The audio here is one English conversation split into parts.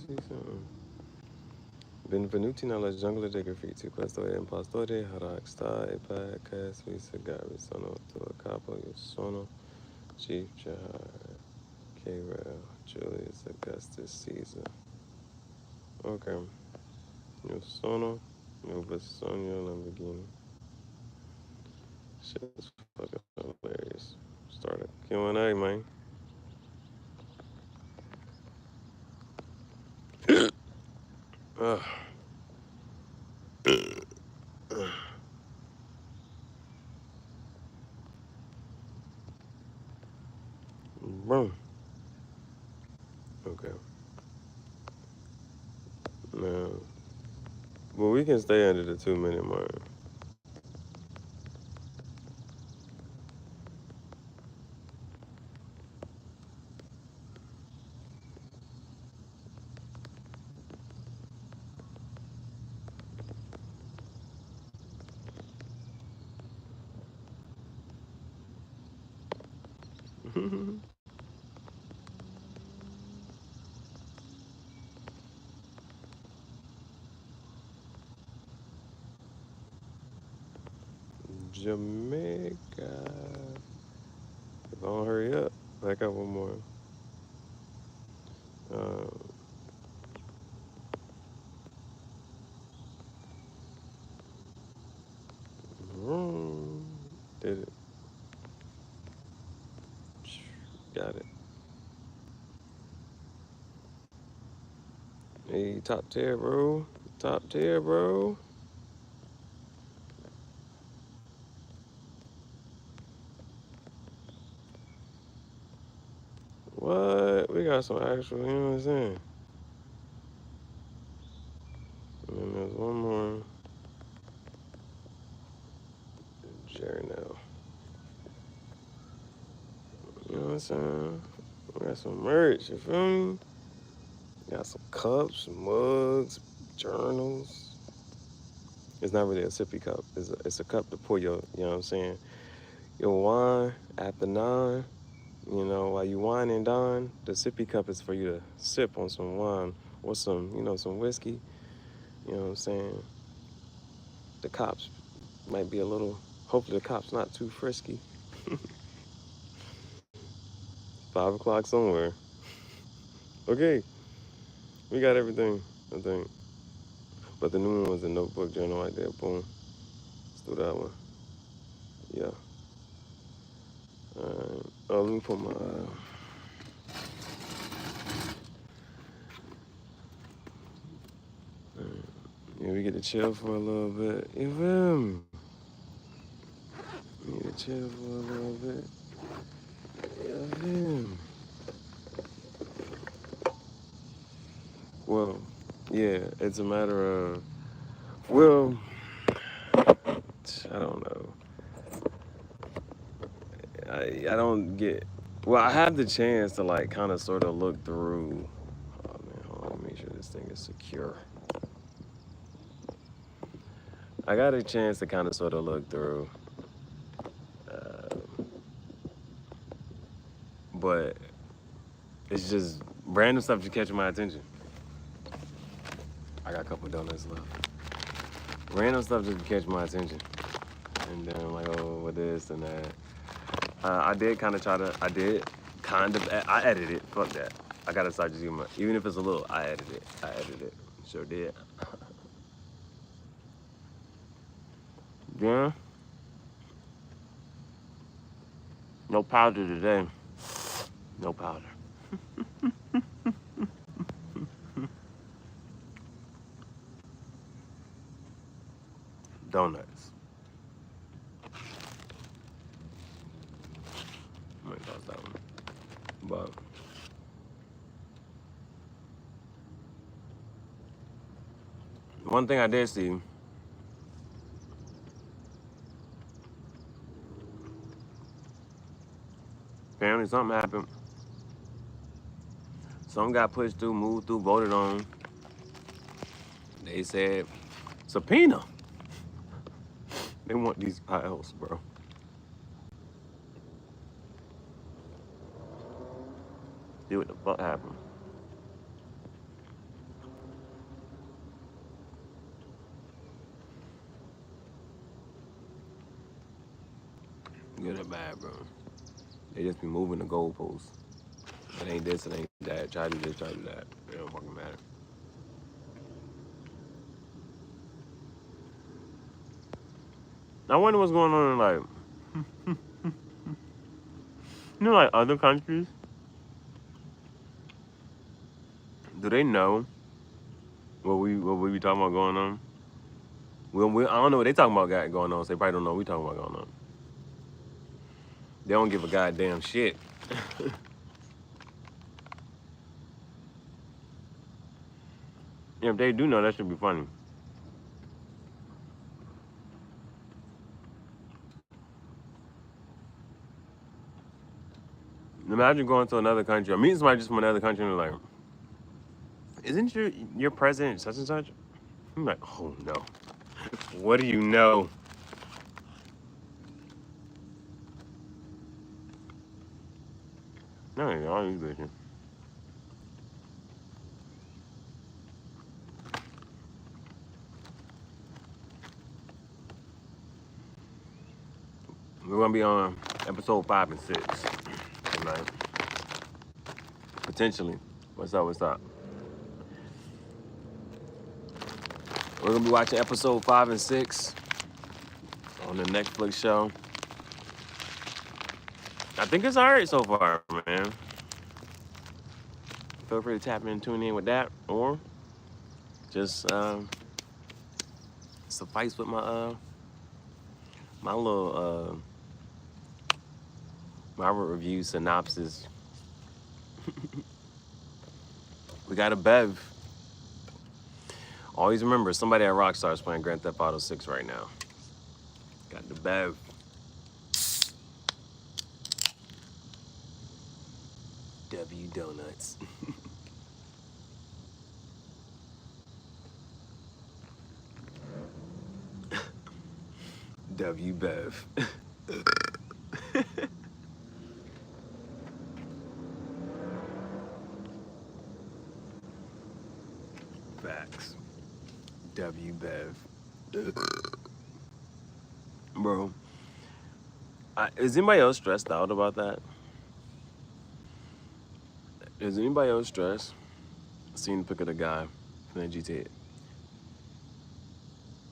see something. Benvenuti nella giungla dei graffiti. Questo è impostore Rockstar e podcast sui sigari. Sono tuo capo, io sono Chief Gihareh, K-Rail, Julius Augustus Caesar. Ok, io sono il sogno Lamborghini. Shit's fucking hilarious. Start a Q&A, man. Ugh. Boom. Okay. Now, but we can stay under the 2 minute mark. Jamaica. Don't hurry up. I got one more. Uh, did it. Got it. Hey, top tier, bro. Top tier, bro. What? We got some actual, you know what I'm saying? And then there's one more. Jerry now. You know what I'm saying? We got some merch, you feel me? Got some cups, mugs, journals. It's not really a sippy cup. It's a cup to pour your, you know what I'm saying, your wine after 9. You know, while you wine and dine, the sippy cup is for you to sip on some wine or some, you know, some whiskey. You know what I'm saying? The cops might be a little, hopefully the cops not too frisky. 5 o'clock somewhere. Okay, we got everything, I think. But the new one was the notebook journal right there. Boom. Let's do that one. Yeah. Oh, let me put my. Yeah, we get to chill for a little bit. You feel me? We get to chill for a little bit. You feel me? Well, yeah, it's a matter of. Well, I don't know. I don't get. Well, I have the chance to like kind of sort of look through. Oh man, hold on, let me make sure this thing is secure. I got a chance to kind of sort of look through, uh, but it's just random stuff just catching my attention. I got a couple donuts left. Random stuff just catch my attention, and then I'm like, oh, what this and that. I did kind of try to. I did kind of. I edited it. Fuck that. I gotta start just using my. Even if it's a little, I edited it. I edited it. Sure did. Yeah. No powder today. No powder. Donuts. I might toss that one. But one thing I did see, apparently something happened. Something got pushed through, moved through, voted on. They said, subpoena. They want these files, bro. See what the fuck happened. good or bad, bro. They just be moving the goalposts. It ain't this, it ain't that. Try to do this, try to do that. It don't fucking matter. I wonder what's going on in like other countries. Do they know what we be talking about going on? I don't know what they talking about going on. So they probably don't know what we talking about going on. They don't give a goddamn shit. Yeah, if they do know, that should be funny. Imagine going to another country or meeting somebody just from another country and they're like, isn't your president such and such? I'm like, oh no. What do you know? No, all these bitches. We're gonna be on episode 5 and 6 tonight. Potentially. What's up? What's up? We're gonna be watching episode 5 and 6 on the Netflix show. I think it's alright so far, man. Feel free to tap in and tune in with that, or just suffice with my my little my review synopsis. We got a Bev. Always remember, somebody at Rockstar is playing Grand Theft Auto 6 right now. Got the Bev. W Donuts. W Bev. Facts. W Bev. Bro, is anybody else stressed out about that? Is anybody else stressed? Seeing the pic of the guy playing GTA.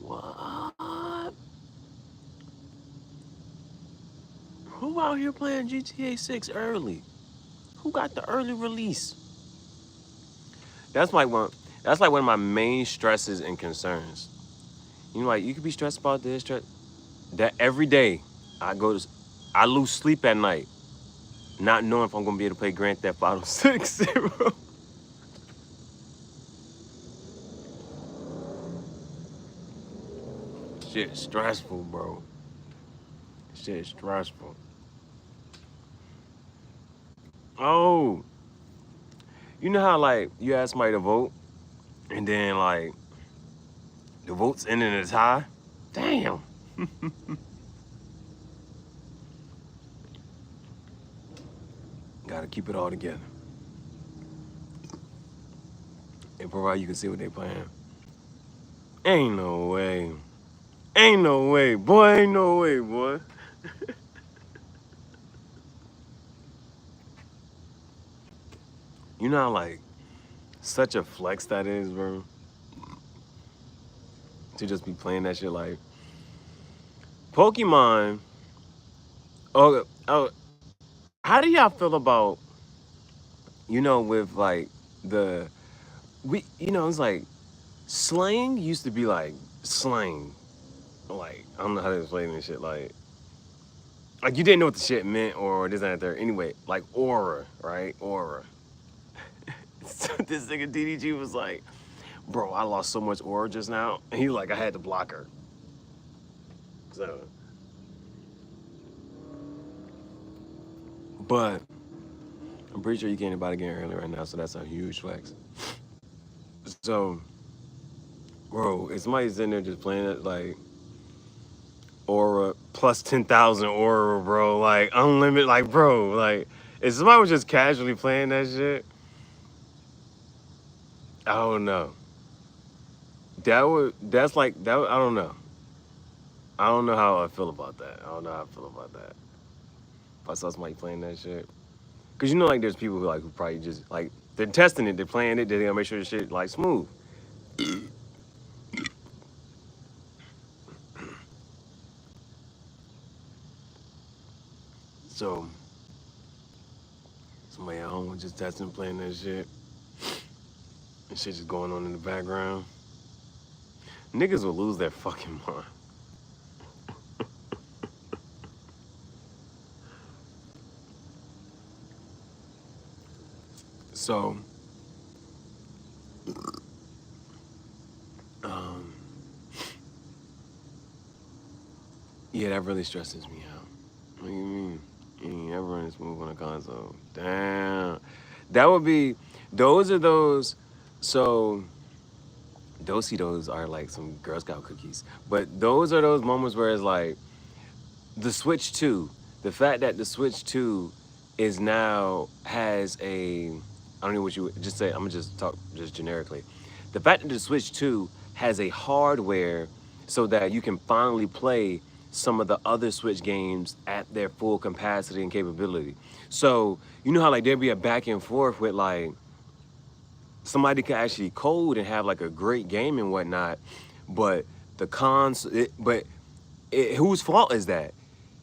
What? Who out here playing GTA 6 early? Who got the early release? That's like one of my main stresses and concerns. You know, like you could be stressed about this, that every day I lose sleep at night, not knowing if I'm gonna be able to play Grand Theft Auto 6. Bro. Shit stressful, bro. Shit stressful. Oh, you know how like you ask somebody to vote, and then like the votes end in a tie? Damn. Gotta keep it all together. And provide you can see what they playing. Ain't no way. Ain't no way, boy. Ain't no way, boy. You know how like such a flex that is, bro. To just be playing that shit like Pokemon. Oh, how do y'all feel about, with like it's like slang used to be like slang. Like, I don't know how to explain this shit. Like you didn't know what the shit meant or this and that there. Anyway, like aura, right? Aura. So this nigga DDG was like, bro, I lost so much aura just now. And he was like, I had to block her. So, but I'm pretty sure you can't buy the game early right now, so that's a huge flex. So, bro, if somebody's in there just playing it like aura plus 10,000 aura, bro, like unlimited, like, bro, like, if somebody was just casually playing that shit, I don't know. I don't know. I don't know how I feel about that. I don't know how I feel about that. if I saw somebody playing that shit. Cause you know, like there's people who probably just like they're testing it, they're playing it, they're gonna make sure the shit like smooth. So somebody at home was just testing, playing that shit, and shit just going on in the background. Niggas will lose their fucking mind. So, um, yeah, that really stresses me out. What do you mean? You ain't ever run this move on a console. Damn. That would be, those are those, so, those are like some Girl Scout cookies. But those are those moments where it's like, the Switch 2, the fact that the Switch 2 is now has a, I don't know what you would just say, I'm gonna just talk just generically. The fact that the Switch 2 has a hardware so that you can finally play some of the other Switch games at their full capacity and capability. So, you know how like there'd be a back and forth with like somebody could actually code and have like a great game and whatnot, but the cons, whose fault is that?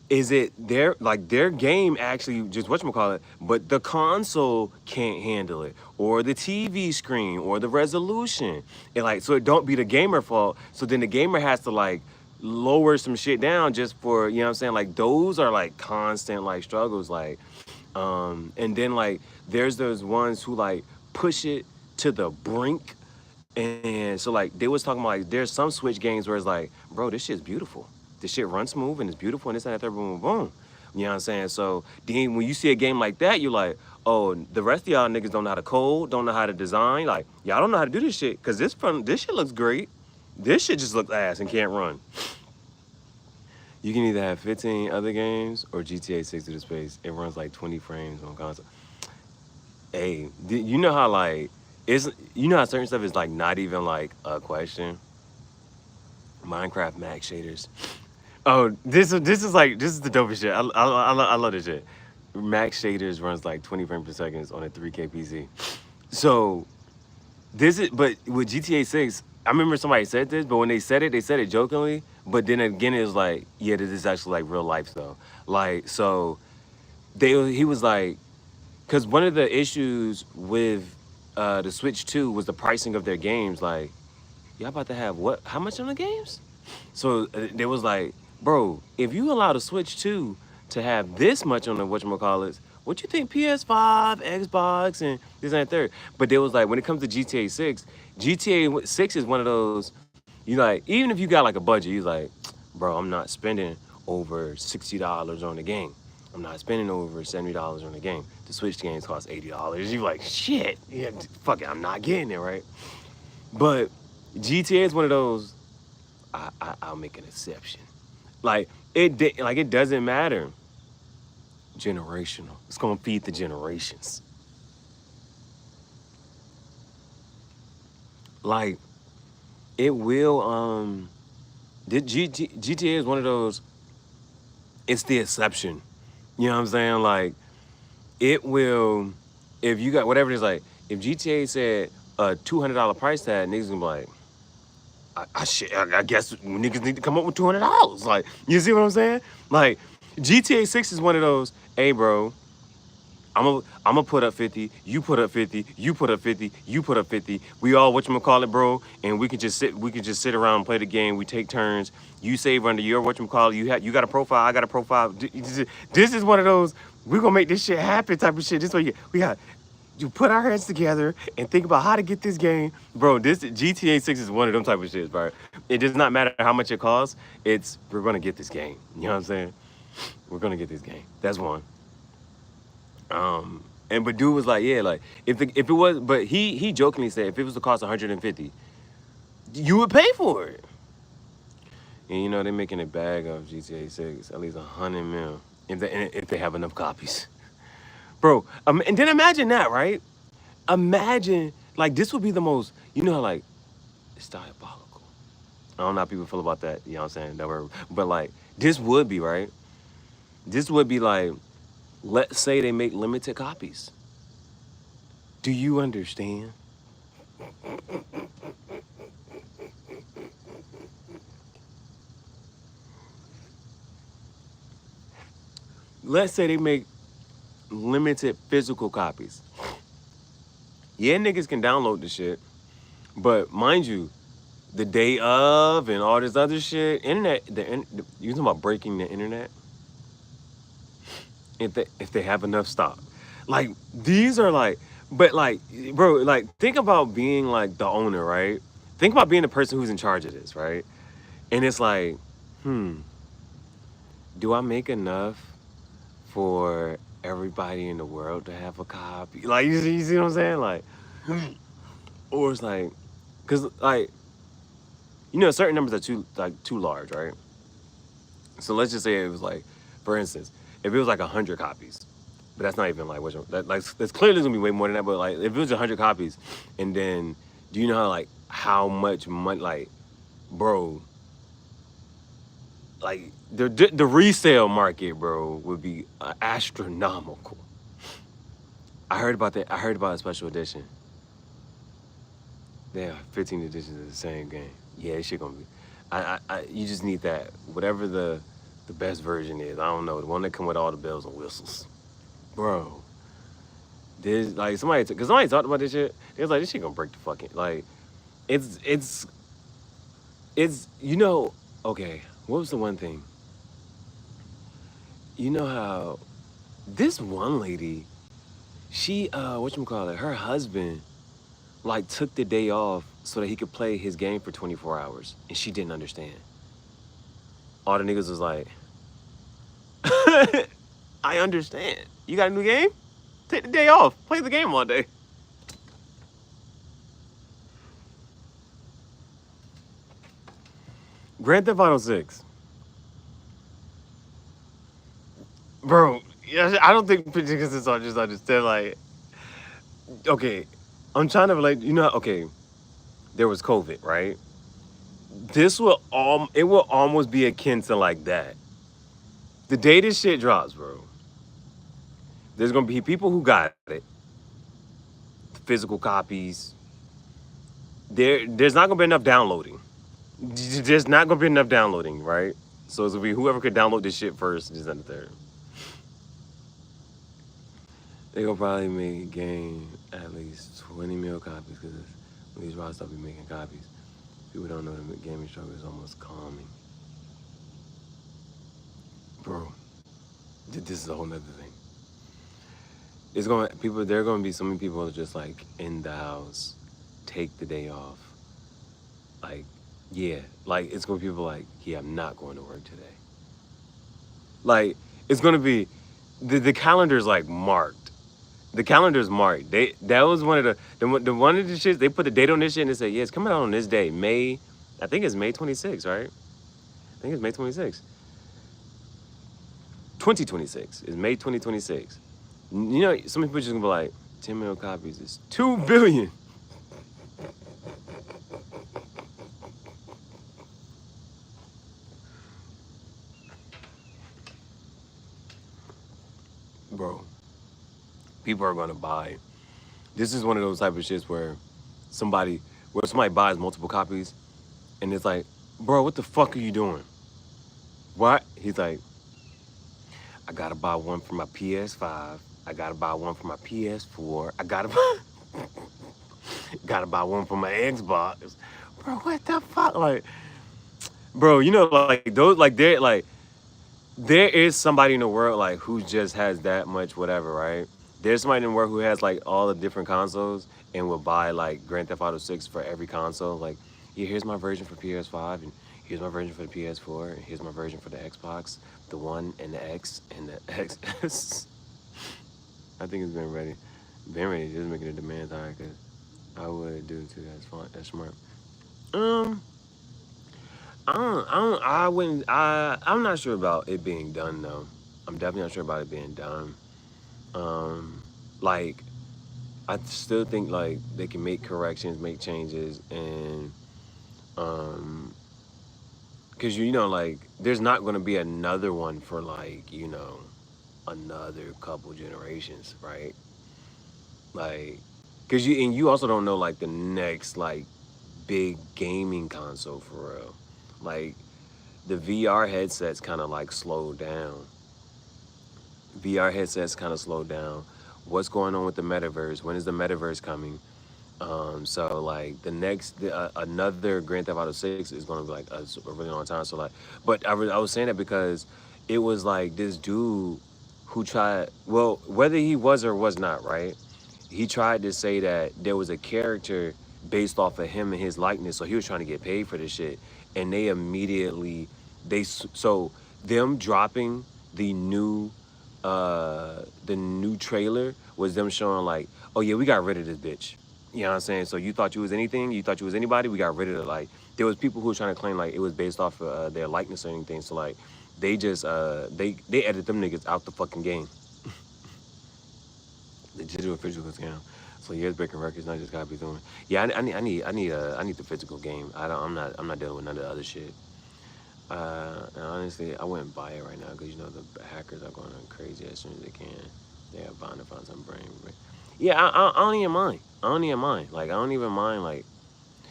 Is it their game actually just whatchamacallit, but the console can't handle it, or the TV screen, or the resolution. And like so it don't be the gamer fault. So then the gamer has to like lower some shit down just for, you know what I'm saying? Like those are like constant like struggles. Like and then like there's those ones who like push it to the brink. And so like they was talking about like there's some Switch games where it's like, bro, this shit's beautiful. This shit runs smooth and it's beautiful and this and that, third, boom, boom, boom. You know what I'm saying? So then when you see a game like that, you're like, oh, the rest of y'all niggas don't know how to code, don't know how to design. Like, y'all don't know how to do this shit because this shit looks great. This shit just looks ass and can't run. You can either have 15 other games or GTA 6 to the space. It runs like 20 frames on console. Hey, you know how like you know how certain stuff is like not even like a question. Minecraft max shaders. Oh, this is the dopest shit. I love this shit. Max shaders runs like 20 frames per second on a 3K PC. So but with GTA 6, I remember somebody said this, but when they said it jokingly. But then again, it was like, yeah, this is actually like real life though. Like so, he was like, because one of the issues with the Switch 2 was the pricing of their games. Like, y'all about to have what? How much on the games? So they was like, bro, if you allow the Switch 2 to have this much on the whatchamacallits, what you think PS5, Xbox, and this and that third? But they was like, when it comes to GTA 6, GTA 6 is one of those, you like, even if you got like a budget, you like, bro, I'm not spending over $60 on the game. I'm not spending over $70 on the game. The Switch games cost $80. You like, shit, yeah, fuck it, I'm not getting it, right? But GTA is one of those, I'll make an exception. Like it doesn't matter. Generational. It's gonna feed the generations. Like it will. GTA is one of those. It's the exception. You know what I'm saying? Like it will. If you got whatever it is, like if GTA said a $200 price tag, niggas gonna be like, I guess niggas need to come up with $200. Like, you see what I'm saying? Like, GTA 6 is one of those, hey, bro, I'm gonna put up 50, you put up 50, you put up 50, you put up 50. We all whatchamacallit, bro, and we can just sit around and play the game. We take turns. You save under your whatchamacallit. You got a profile, I got a profile. This is one of those, we're gonna make this shit happen type of shit. This way we got you put our heads together and think about how to get this game. Bro, this GTA 6 is one of them type of shits, bro. It does not matter how much it costs. We're gonna get this game. You know what I'm saying? We're gonna get this game. That's one. And but dude was like, yeah, like if it was, but he jokingly said if it was to cost 150, you would pay for it. And you know they're making a bag of GTA 6, at least 100 mil, if they have enough copies. Bro, and then imagine that, right? Imagine, like, this would be the most, you know, like, it's diabolical. I don't know how people feel about that, you know what I'm saying? But, like, this would be, right? This would be, like, Let's say they make limited copies. Do you understand? Let's say they make limited physical copies. Yeah, niggas can download the shit, but mind you, the day of and all this other shit, you talking about breaking the internet? If they have enough stock, like these are like, but like, bro, like think about being like the owner, right? Think about being the person who's in charge of this, right? And it's like, hmm, do I make enough for everybody in the world to have a copy? Like, you see what I'm saying? Like, or it's like, cause like, certain numbers are too large, right? So let's just say it was like, for instance, if it was like 100 copies, but that's not even like that, like that's clearly gonna be way more than that. But like if it was 100 copies, and then do you know how much money, like, bro, like the resale market, bro, would be astronomical. I heard about that. I heard about a special edition. Yeah, 15 editions of the same game. Yeah, this shit gonna be. You just need that whatever the best version is. I don't know, the one that come with all the bells and whistles, bro. There's like cause somebody talked about this shit. They was like, this shit gonna break the fucking like. It's it's it's okay. What was the one thing? You know how this one lady, she whatchamacallit, her husband like took the day off so that he could play his game for 24 hours, and she didn't understand. All the niggas was like, I understand. You got a new game? Take the day off. Play the game all day. Grand Theft Auto 6. Bro, yeah, I don't think because it's all just understand. Like, okay, I'm trying to relate. Okay, there was COVID, right? It will almost be akin to like that. The day this shit drops, bro, there's gonna be people who got it, physical copies. There's not gonna be enough downloading. There's not gonna be enough downloading, right? So it's gonna be whoever could download this shit first, just under there. They gonna probably make a game at least 20 mil copies because these rods be making copies. People don't know the gaming struggle is almost calming. Bro, this is a whole nother thing. There are gonna be so many people just like in the house, take the day off. Like, yeah, like it's gonna be people like, yeah, I'm not going to work today. Like, it's gonna be the calendar's like marked. The calendar's marked. That was one of the one of the shits. They put the date on this shit and they said, yeah, it's coming out on this day, May. I think it's May 26th, right? I think it's May 26th. 2026 is May 2026. Some people just gonna be like, 10 million copies is 2 billion. Bro, people are gonna buy. This is one of those type of shits where somebody buys multiple copies and it's like, bro, what the fuck are you doing? What? He's like, I gotta buy one for my PS5. I gotta buy one for my PS4. Gotta buy one for my Xbox. Bro, what the fuck? Like, bro, like those, like there is somebody in the world like who just has that much whatever, right? There's somebody in the world who has like all the different consoles and will buy like Grand Theft Auto 6 for every console. Like, yeah, here's my version for PS5 and here's my version for the PS4 and here's my version for the Xbox, the One and the X and the XS. I think it's been ready. Been ready, just making the demands higher because I would do too. That's fun. That's smart. Um, I wouldn't. I'm not sure about it being done though. I'm definitely not sure about it being done. Um, like I still think like they can make corrections, make changes, and because like there's not going to be another one for like another couple generations, right? Like, cause you also don't know like the next like big gaming console for real. Like the VR headsets kind of like slowed down. VR headsets kind of slowed down. What's going on with the metaverse? When is the metaverse coming? So like another Grand Theft Auto 6 is gonna be like a really long time. So like, but I was saying that because it was like this dude who tried, well, whether he was or was not, right? He tried to say that there was a character based off of him and his likeness, so he was trying to get paid for this shit, and they immediately so them dropping the new the new trailer was them showing like, oh yeah, we got rid of this bitch. You know what I'm saying? So you thought you was anything? You thought you was anybody? We got rid of it. Like there was people who were trying to claim like it was based off of their likeness or anything. So like they just they edited them niggas out the fucking game. The digital physical scam. So years breaking records, not just copies doing. Yeah, I need the physical game. I'm not dealing with none of the other shit. And honestly, I wouldn't buy it right now because you know the hackers are going crazy as soon as they can. They are bound to find some brain. Yeah, I don't even mind. I don't even mind. Like I don't even mind. Like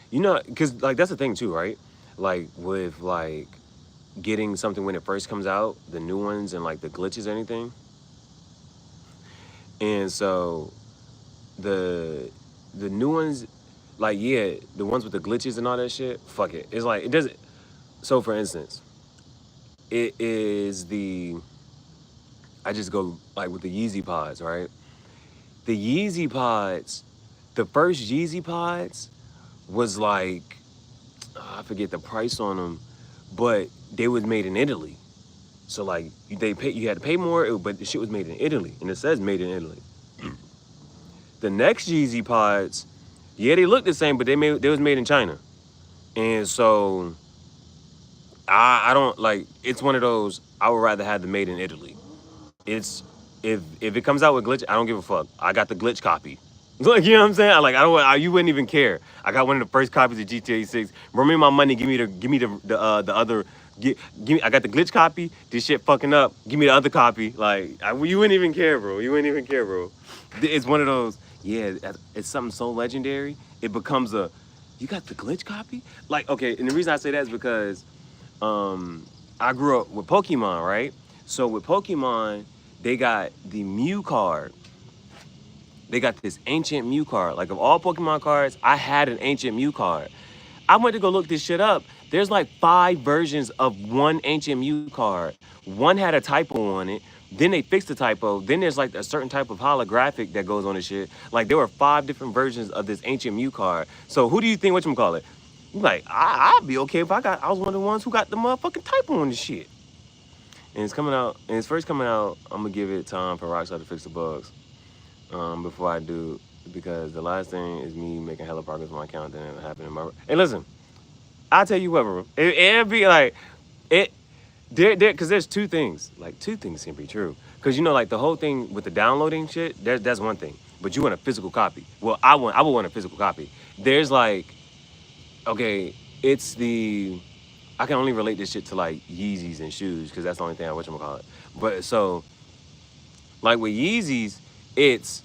you know, because like that's the thing too, right? Like with like getting something when it first comes out, the new ones and like the glitches, or anything. And so the new ones, like yeah, the ones with the glitches and all that shit. Fuck it. It's like it doesn't. So for instance, it is the I just go like with the Yeezy pods, right? The Yeezy pods, the first Yeezy pods was like I forget the price on them, but they was made in Italy. So like you had to pay more, but the shit was made in Italy, and it says made in Italy. The next Yeezy pods, yeah, they look the same, but they was made in China, and so I don't like. It's one of those. I would rather have the made in Italy. It's if it comes out with glitch, I don't give a fuck. I got the glitch copy. Like you know what I'm saying? Like I don't. You wouldn't even care. I got one of the first copies of GTA 6. Bring me my money. Give me the other. Give me. I got the glitch copy. This shit fucking up. Give me the other copy. Like you wouldn't even care, bro. You wouldn't even care, bro. It's one of those. Yeah, it's something so legendary. It becomes a. You got the glitch copy? Like okay, and the reason I say that is because I grew up with Pokemon, right? So with Pokemon, they got the Mew card. They got this ancient Mew card. Like of all Pokemon cards, I had an ancient Mew card. I went to go look this shit up. There's like 5 versions of one ancient Mew card. One had a typo on it. Then they fixed the typo. Then there's like a certain type of holographic that goes on the shit. Like there were 5 different versions of this ancient Mew card. So who do you think whatchamacallit? Like I'd be okay if I was one of the ones who got the motherfucking typo on the shit. And it's coming out, and it's first coming out. I'm gonna give it time for Rockstar to fix the bugs before I do, because the last thing is me making hella progress on my account. Then it happened in my. Hey, listen, I'll tell you what, bro. It'd be like it. Because there's two things. Like two things can be true. Because you know, like the whole thing with the downloading shit. That's one thing. But you want a physical copy. Well, I would want a physical copy. There's like, okay, it's the. I can only relate this shit to like Yeezys and shoes because that's the only thing I whatchamacallit. But so, like with Yeezys, it's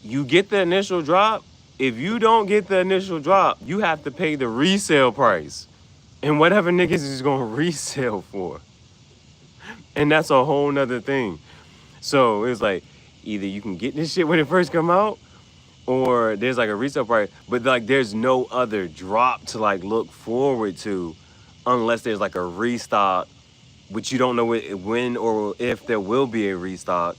you get the initial drop. If you don't get the initial drop, you have to pay the resale price. And whatever niggas is gonna resell for. And that's a whole nother thing. So it's like either you can get this shit when it first come out, or there's like a resale price, but like there's no other drop to like look forward to unless there's like a restock, which you don't know when or if there will be a restock.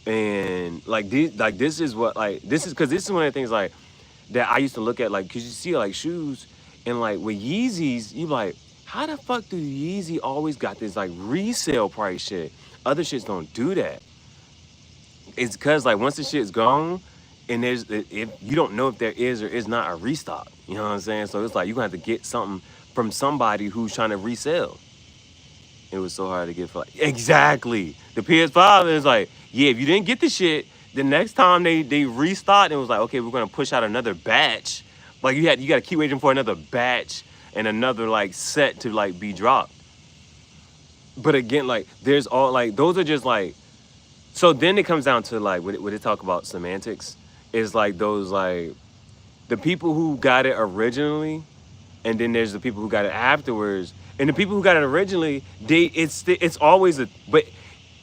And like this is what like this is because this is one of the things like that I used to look at, like because you see like shoes and like with Yeezys, you like how the fuck do Yeezy always got this like resale price shit? Other shits don't do that. It's because like once the shit's gone and there's if you don't know if there is or is not a restock, you know what I'm saying? So it's like you gonna have to get something from somebody who's trying to resell. It was so hard to get for exactly. The PS5 is like, yeah, if you didn't get the shit, the next time they restocked, it was like, okay, we're gonna push out another batch. Like you gotta keep waiting for another batch and another like set to like be dropped. But again, like there's all like those are just like So then it comes down to like when they talk about semantics, is like those like the people who got it originally, and then there's the people who got it afterwards. And the people who got it originally, it's always the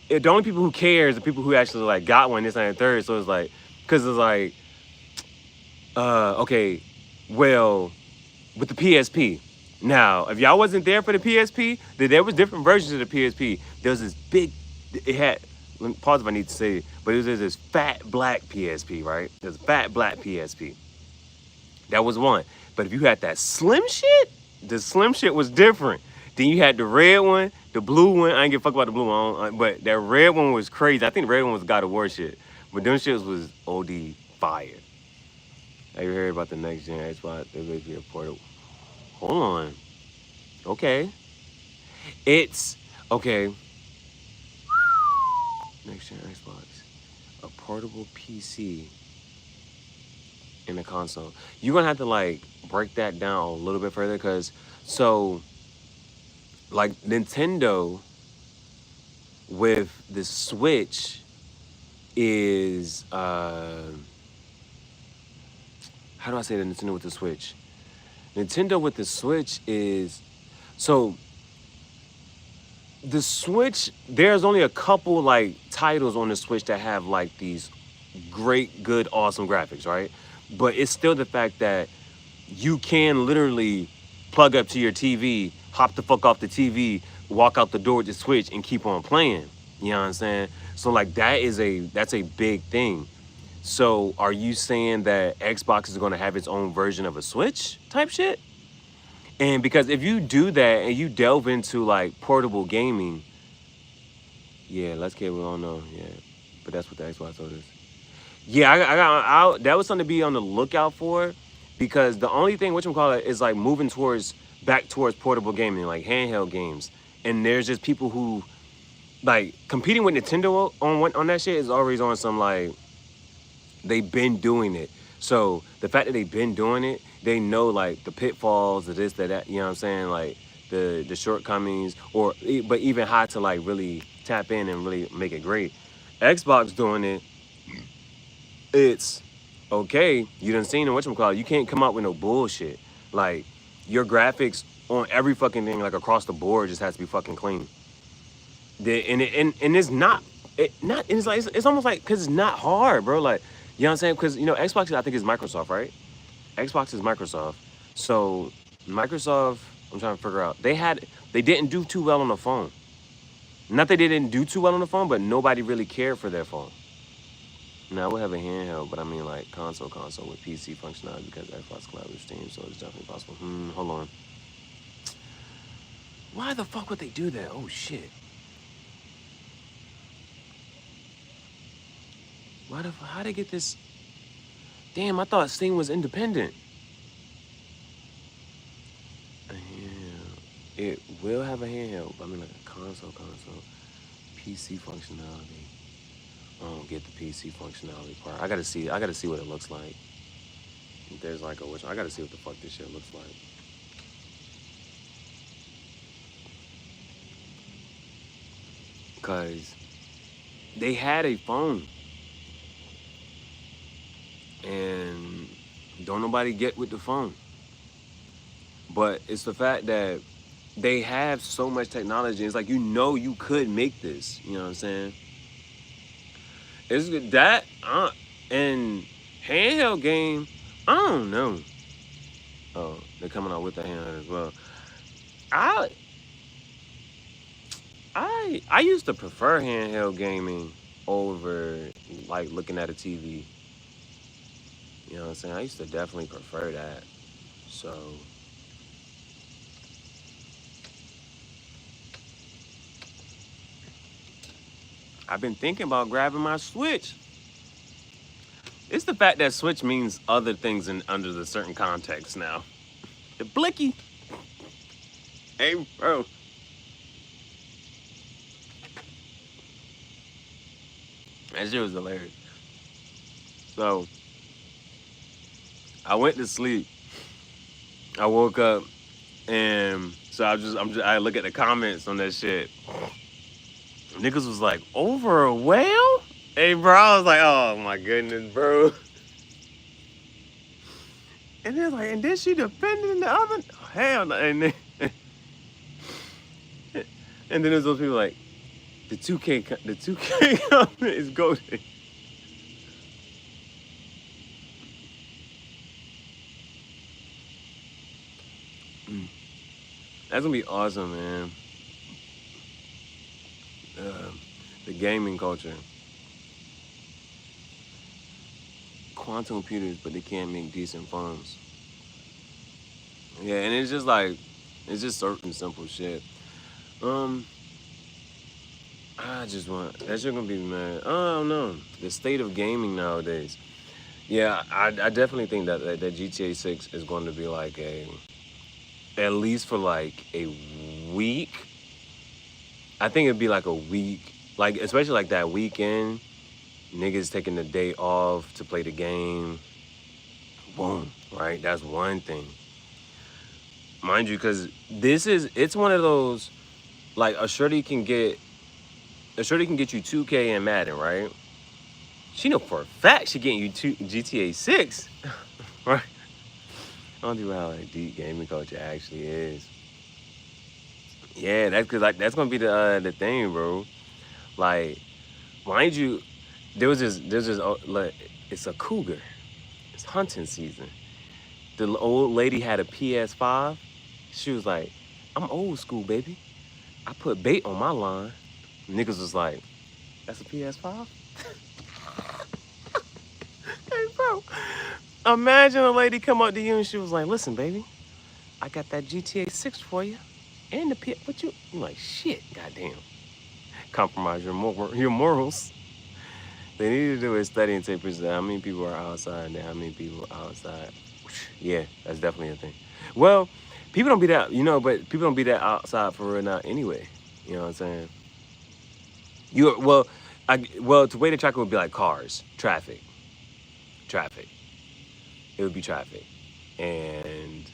only people who care is the people who actually like got one this and the third. So it's like, because it's like, okay, well, with the PSP. Now, if y'all wasn't there for the PSP, there was different versions of the PSP. There was this big, it had, pause if I need to say it, but it was this fat black PSP, right? There's a fat black PSP. That was one. But if you had that slim shit, the slim shit was different. Then you had the red one, the blue one. I ain't give a fuck about the blue one, but that red one was crazy. I think the red one was God of War shit. But them shits was OD fire. Have you heard about the next gen Xbox? They're going to be a portable. Hold on. Okay. It's, okay. Next gen Xbox. A portable PC in a console. You're going to have to like break that down a little bit further because, so, like Nintendo with the Switch is, how do I say the Nintendo with the Switch? Nintendo with the Switch is, so the Switch, there's only a couple like titles on the Switch that have like these great, good, awesome graphics, right? But it's still the fact that you can literally plug up to your TV, hop the fuck off the TV, walk out the door with the Switch and keep on playing. You know what I'm saying? So like that's a big thing. So are you saying that Xbox is going to have its own version of a Switch type shit? And because if you do that and you delve into like portable gaming, yeah, let's get, we don't know, yeah, but that's what the Xbox is. Yeah, that was something to be on the lookout for, because the only thing whatchamacallit is like moving back towards portable gaming, like handheld games, and there's just people who like competing with Nintendo on that shit is always on some like they've been doing it. So the fact that they've been doing it, they know like the pitfalls of this, that, you know what I'm saying? Like the shortcomings, but even how to like really tap in and really make it great. Xbox doing it, it's okay. You done seen it, whatchamacallit, you can't come out with no bullshit. Like your graphics on every fucking thing, like across the board, just has to be fucking clean. And it's not, it's like, it's almost like, cause it's not hard, bro. Like, you know what I'm saying? Cause, you know, Xbox, I think is Microsoft, right? Xbox is Microsoft. So Microsoft, I'm trying to figure out, they didn't do too well on the phone. Not that they didn't do too well on the phone, but nobody really cared for their phone. Now we'll have a handheld, but I mean like console with PC functionality, because Xbox Cloud with Steam, so it's definitely possible. Hold on. Why the fuck would they do that? Oh shit. How'd they get this? Damn, I thought Steam was independent. Yeah, it will have a handheld, but I mean like a console, PC functionality. I don't get the PC functionality part. I gotta see what it looks like. If there's like I gotta see what the fuck this shit looks like. Cause they had a phone. And don't nobody get with the phone. But it's the fact that they have so much technology. It's like, you could make this. You know what I'm saying? It's that and handheld game, I don't know. Oh, they're coming out with the handheld as well. I used to prefer handheld gaming over like looking at a TV. You know what I'm saying? I used to definitely prefer that. So I've been thinking about grabbing my Switch. It's the fact that Switch means other things under the certain context now. The blicky. Hey, bro. That shit was hilarious. So I went to sleep. I woke up, and so I look at the comments on that shit. Niggas was like, over a whale? Hey, bro, I was like, oh my goodness, bro. And they're like, and then she defended in the oven. Oh, hell no. And then there's those people like, the 2K comment is golden. That's gonna be awesome, man. Uh, the gaming culture. Quantum computers, but they can't make decent phones. Yeah, and it's just like, it's just certain simple shit. Um, I just want that shit gonna be mad. I don't know the state of gaming nowadays. Yeah, I definitely think that GTA 6 is going to be like at least for like a week. I think it'd be like a week, like especially like that weekend. Niggas taking the day off to play the game. Boom, right? That's one thing. Mind you, because it's one of those, like a shorty can get you 2K and Madden, right? She know for a fact she getting you GTA 6, right? I don't know how like deep gaming culture actually is. Yeah, that's because like that's gonna be the thing, bro. Like, mind you, there's this like it's a cougar. It's hunting season. The old lady had a PS5. She was like, "I'm old school, baby. I put bait on my line." Niggas was like, "That's a PS5." Hey, bro. Imagine a lady come up to you and she was like, "Listen, baby, I got that GTA 6 for you, and the PS. What you?" I'm like, "Shit, goddamn. Compromise your morals." They need to do a study and take pictures of how many people are outside and how many people are outside. Yeah, that's definitely a thing. Well, people don't be that, but people don't be that outside for real now anyway. You know what I'm saying? To way to track it would be like cars, traffic. It would be traffic, and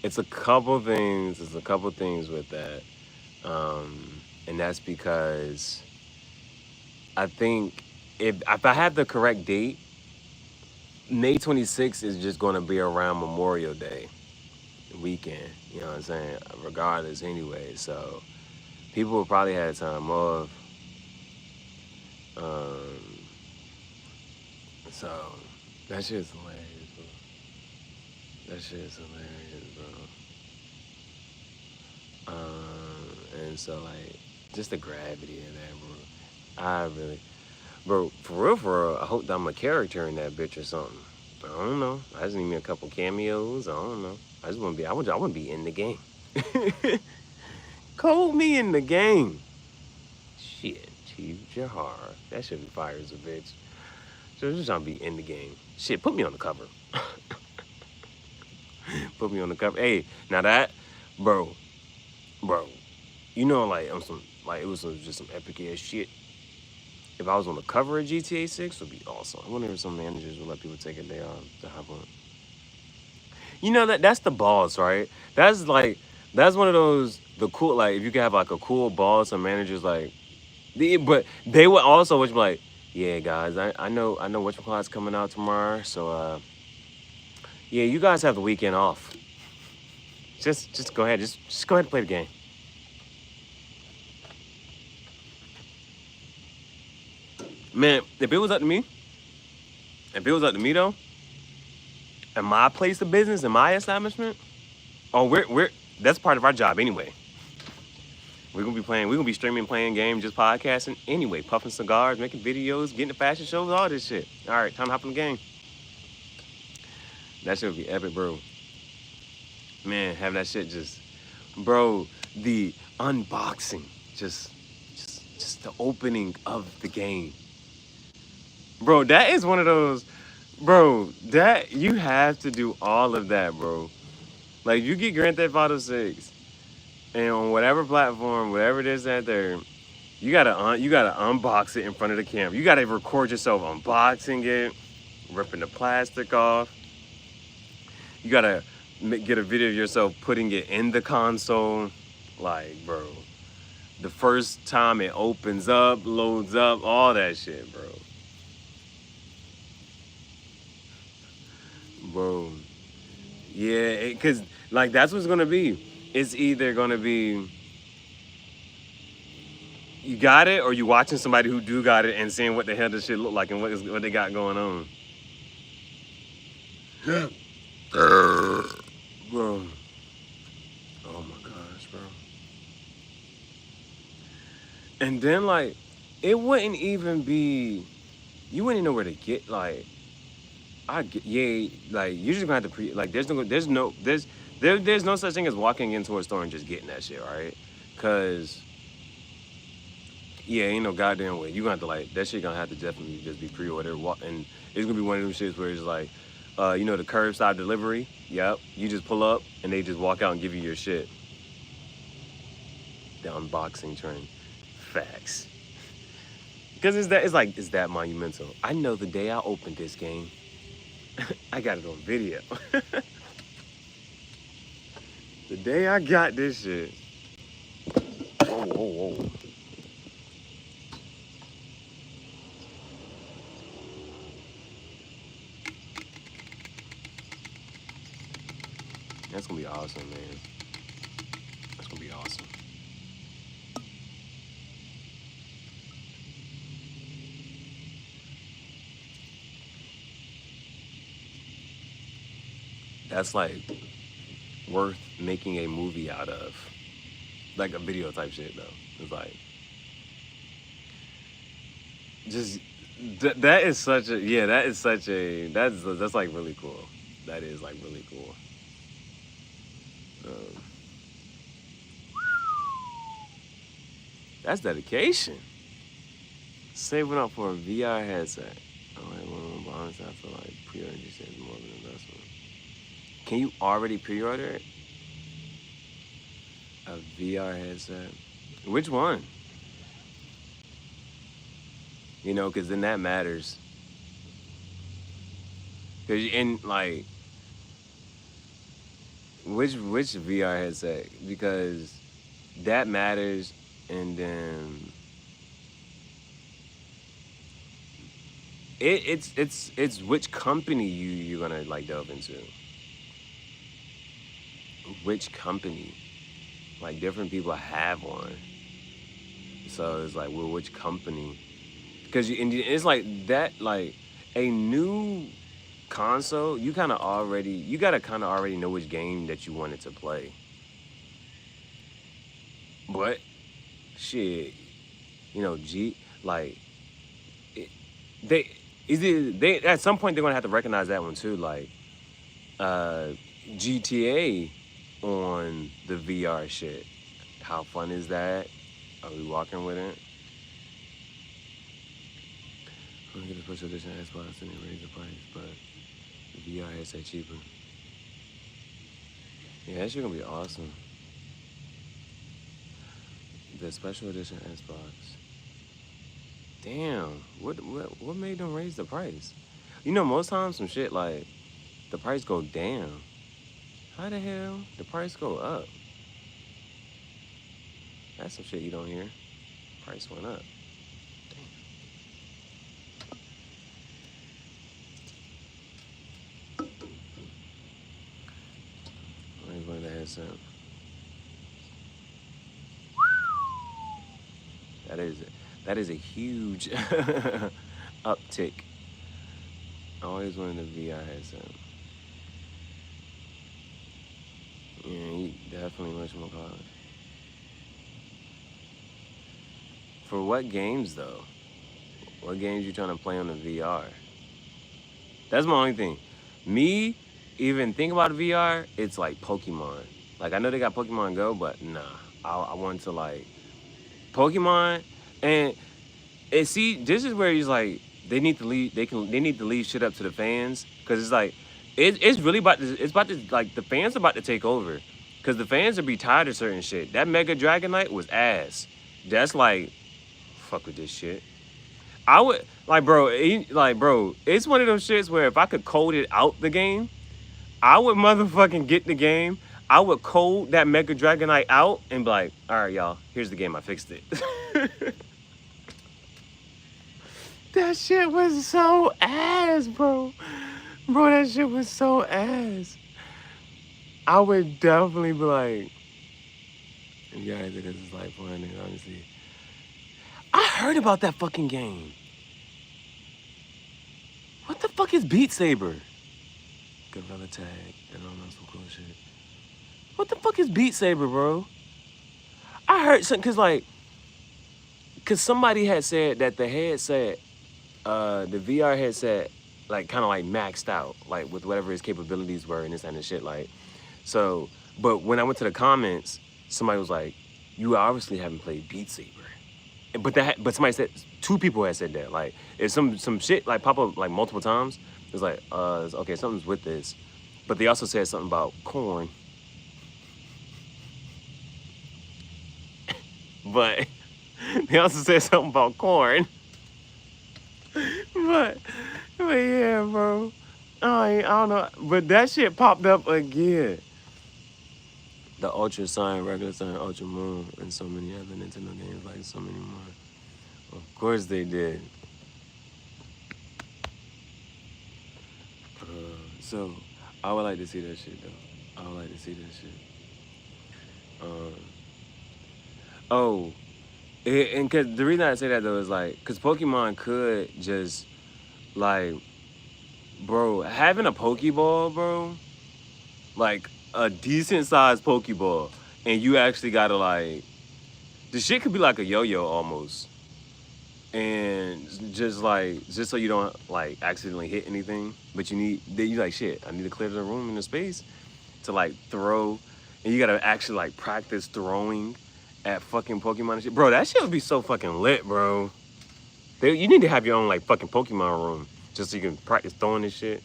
it's a couple things. There's a couple things with that, and that's because I think if I have the correct date, May 26th is just going to be around Memorial Day weekend. You know what I'm saying? Regardless, anyway. So people will probably have time off. Um, so that shit's hilarious, bro. That shit's hilarious, bro. And so like, just the gravity of that, bro. I really, bro, for real, I hope that I'm a character in that bitch or something. I don't know. I just need me a couple cameos. I don't know. I just want to be. I want to be in the game. Code me in the game. Shit, Chief Gihareh. That should be fire as a bitch. Just trying to be in the game. Shit, put me on the cover. Put me on the cover. Hey, now that, bro, like on some, like it was just some epic ass shit. If I was on the cover of GTA 6, it would be awesome. I wonder if some managers would let people take a day off to hop on. That's the boss, right? That's one of those the cool, like if you could have like a cool boss, some managers like, but they would also which be like, yeah guys, I know which class coming out tomorrow, so yeah, you guys have the weekend off. Just go ahead, just go ahead and play the game. Man, if it was up to me though, and my place of business and my establishment, oh we're that's part of our job anyway. We're gonna be streaming, playing games, just podcasting anyway, puffing cigars, making videos, getting to fashion shows, all this shit. All right, time to hop in the game. That shit would be epic, bro. Man, have that shit just, bro, the unboxing, just the opening of the game. Bro, that is one of those, bro, that you have to do all of that, bro. Like you get Grand Theft Auto 6 and on whatever platform, whatever it is out there, you gotta unbox it in front of the camera. You gotta record yourself unboxing it, ripping the plastic off. You gotta get a video of yourself putting it in the console. Like, bro, the first time it opens up, loads up, all that shit, bro. Bro. Yeah, because like that's what's gonna be. It's either gonna be you got it or you watching somebody who do got it and seeing what the hell this shit look like and what they got going on. Bro. Oh my gosh, bro. And then like it wouldn't even be you wouldn't know where to get like I get yeah like you're just gonna have to like there's no such thing as walking into a store and just getting that shit, right? Cause yeah, ain't no goddamn way. You gonna have to like that shit gonna have to definitely just be pre-ordered. And it's gonna be one of them shits where it's like, you know, the curbside delivery. Yep, you just pull up and they just walk out and give you your shit. The unboxing trend, facts. Because it's that monumental. I know the day I opened this game, I got it on video. The day I got this shit. Whoa, whoa, whoa. That's gonna be awesome, man. That's gonna be awesome. That's like worth making a movie out of. Like a video type shit though. It's like just that is such a yeah, that is such a that's like really cool. That is like really cool. Um, that's dedication. Saving up for a VR headset. Oh, well, honestly, I feel like pre-order just is more of an investment. Can you already pre-order it? A VR headset? Which one? You know, because then that matters. Cause in like which VR headset? Because that matters, and then it's which company you're gonna like delve into. Which company? Like different people have one, so it's like well, which company? Because it's like that like a new console. You gotta kind of already know which game that you wanted to play. But shit, you know, like it, they they at some point they're gonna have to recognize that one too. Like uh, GTA on the VR shit. How fun is that? Are we walking with it? I'm gonna get a special edition Xbox and they raise the price, but the VR headset cheaper. Yeah, that shit gonna be awesome. The special edition Xbox. Damn, what made them raise the price? You know, most times some shit like the price go down. How the hell the price go up? That's some shit you don't hear. Price went up. Damn. Where's one of the headset? That is a huge uptick. I always wanted a VR headset. Yeah, you definitely much more cloud. For what games though? What games you trying to play on the VR? That's my only thing. Me, even think about VR, it's like Pokemon. Like I know they got Pokemon Go, but nah. I want to like Pokemon and see this is where he's like they need to leave they need to leave shit up to the fans because it's like it's really about to like the fans are about to take over because the fans will be tired of certain shit. That Mega Dragonite was ass. That's like fuck with this shit. I would like bro it's one of those shits where if I could code it out the game, I would motherfucking get the game. I would code that Mega Dragonite out and be like, all right, y'all, here's the game. I fixed it. That shit was so ass, bro. Bro, that shit was so ass. I would definitely be like, yeah, because it's like fun, honestly. I heard about that fucking game. What the fuck is Beat Saber? Gorilla Tag. I don't know, some cool shit. What the fuck is Beat Saber, bro? I heard something, cause somebody had said that the headset, the VR headset, like kind of like maxed out, like with whatever his capabilities were and this and this shit, like. So, but when I went to the comments, somebody was like, "You obviously haven't played Beat Saber." But somebody said, two people had said that, like, if some shit like pop up like multiple times, it's like, okay, something's with this. But they also said something about corn. But they also said something about corn. But, but yeah, bro. I don't know. But that shit popped up again. The Ultra Sun, Regular Sun, Ultra Moon, and so many other Nintendo games, like so many more. Of course they did. So I would like to see that shit though. I would like to see that shit. Um, oh, and cause the reason I say that though is like, cause Pokemon could just like, bro, having a Pokeball, bro, like a decent sized Pokeball, and you actually gotta like, the shit could be like a yo-yo almost, and just so you don't like accidentally hit anything, but you like shit. I need to clear the room in the space to like throw, and you gotta actually like practice throwing at fucking Pokemon and shit. Bro, that shit would be so fucking lit, bro. You need to have your own like fucking Pokemon room just so you can practice throwing this shit.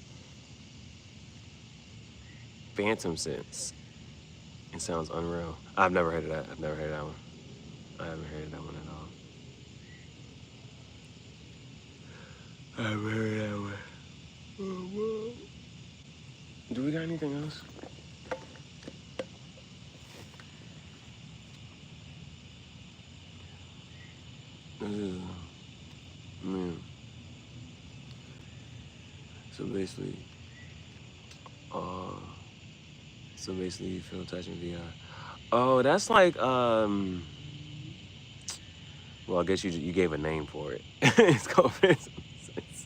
Phantom Sense. It sounds unreal. I've never heard of that. I've never heard of that one. I haven't heard of that one at all. I haven't heard of that one. Oh, whoa. Do we got anything else? This is, man. So basically, uh, you feel touching VR. Oh, that's like well, I guess you gave a name for it. It's called Phantom Sense.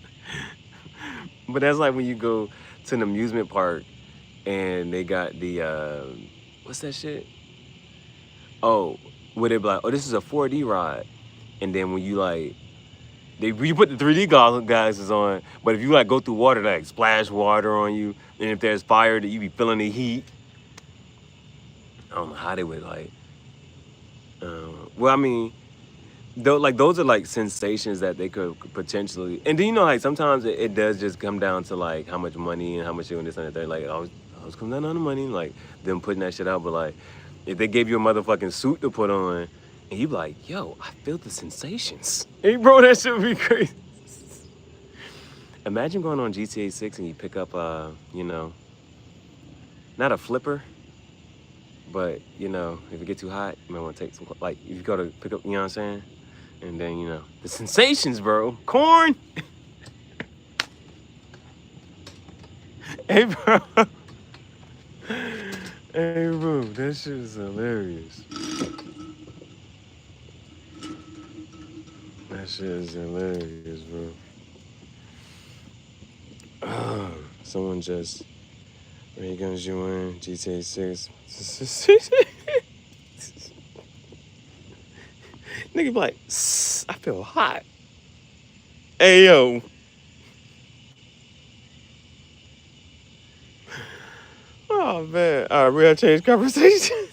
But that's like when you go to an amusement park and they got the what's that shit? Oh, where they be like, oh, this is a 4D ride, and then when you like you put the 3D glasses on, but if you like go through water, they like splash water on you, and if there's fire, that you be feeling the heat. I don't know how they would like. Well, I mean, though, like those are like sensations that they could potentially, and then you know, like sometimes it does just come down to like how much money and how much you and this and that. Like it always comes down to the money, like them putting that shit out. But like, if they gave you a motherfucking suit to put on, and you be like, yo, I feel the sensations. Hey, bro, that shit would be crazy. Imagine going on GTA 6 and you pick up, you know, not a flipper, but you know, if it get too hot, you might want to take some, like, if you go to pick up, you know what I'm saying? And then, you know, the sensations, bro. Corn. Hey, bro. Hey, bro, that shit is hilarious. That shit is hilarious, bro. Someone just ray guns you in GTA 6. Nigga be like, I feel hot. Hey, yo. Oh, man. All right, we gotta change conversation.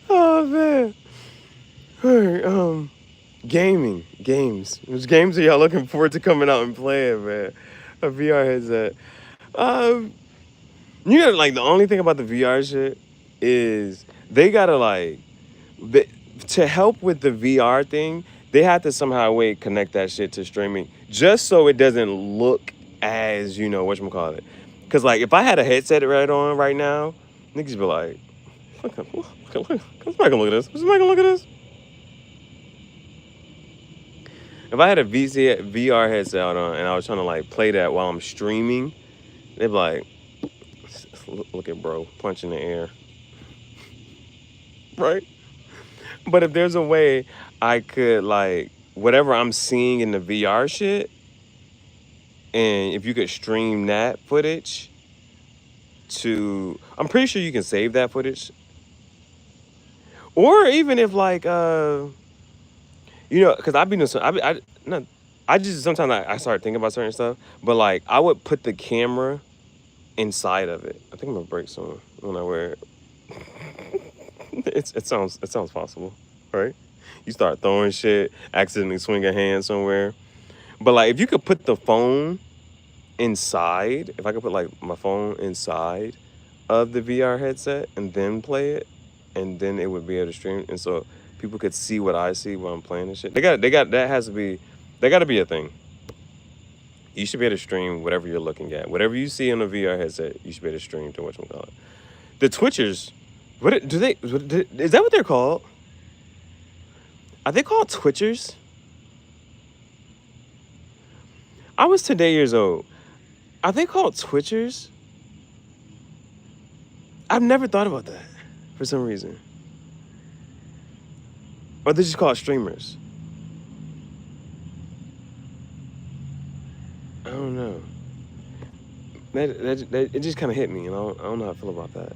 Oh, man. All right, games. Which games are y'all looking forward to coming out and playing, man? A VR headset. Um, you know, like the only thing about the VR shit is they gotta like, they, to help with the VR thing, they have to somehow way connect that shit to streaming, just so it doesn't look as whatchamacallit. Cause like if I had a headset right on right now, niggas be like, look at this. Somebody can look at this. If I had a VR headset on and I was trying to like play that while I'm streaming, they'd be like, Look at bro, punch in the air." Right? But if there's a way I could like whatever I'm seeing in the VR shit, and if you could stream that footage to, I'm pretty sure you can save that footage. Or even if like because I've been doing some, I not, I just sometimes I start thinking about certain stuff, but like I would put the camera inside of it. I think I'm gonna break some when I wear it. It sounds possible, right? You start throwing shit, accidentally swing a hand somewhere. But like if you could put the phone inside, if I could put like my phone inside of the VR headset and then play it, and then it would be able to stream, and so people could see what I see while I'm playing and shit. They got that has to be, that got to be a thing. You should be able to stream whatever you're looking at, whatever you see on a VR headset. You should be able to stream to whatchamacallit. The Twitchers, is that what they're called? Are they called Twitchers? I was today years old. Are they called Twitchers? I've never thought about that for some reason. Or they just call it streamers. I don't know. It just kind of hit me, and I don't know how I feel about that.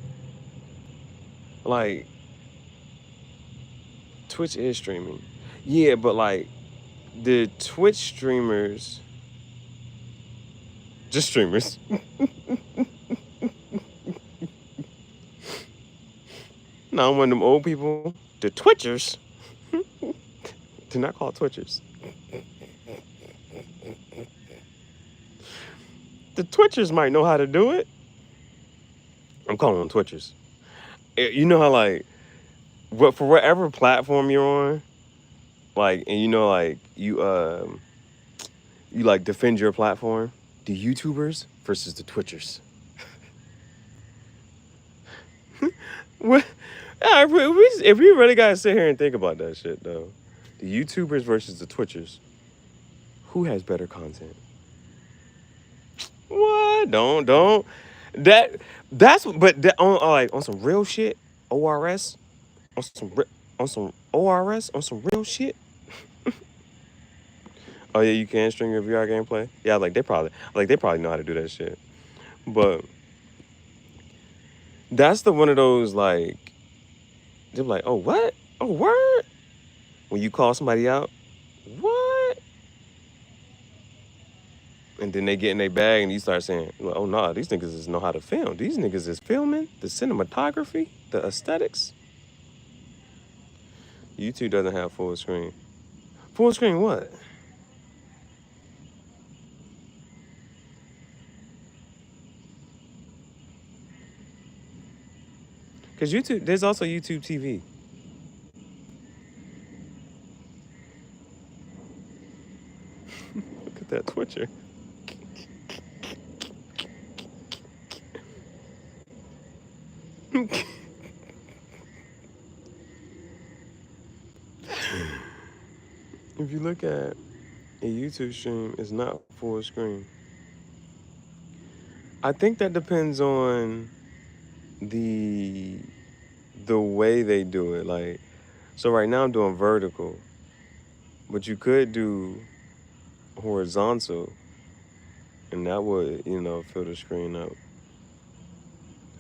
Like, Twitch is streaming. Yeah, but like, the Twitch streamers, just streamers. Not one of them old people. The Twitchers. They're not called Twitchers. The Twitchers might know how to do it. I'm calling them Twitchers. You know how like, for whatever platform you're on, like, and like you like defend your platform. The YouTubers versus the Twitchers. What? If we really gotta sit here and think about that shit though, the YouTubers versus the Twitchers, who has better content? What? Don't. That but that on some real shit. ORS on some on some ORS on some real shit. Oh yeah, you can string your VR gameplay. Yeah, like they probably know how to do that shit. But that's the one of those like they're like, oh what? Oh word? When you call somebody out, what? And then they get in their bag and you start saying, well, oh no, these niggas is know how to film. These niggas is filming, the cinematography, the aesthetics. YouTube doesn't have full screen. Full screen what? Because YouTube, there's also YouTube TV. Look at that Twitcher. If you look at a YouTube stream, it's not full screen. I think that depends on the the way they do it. Like, so right now I'm doing vertical, but you could do horizontal, and that would fill the screen up.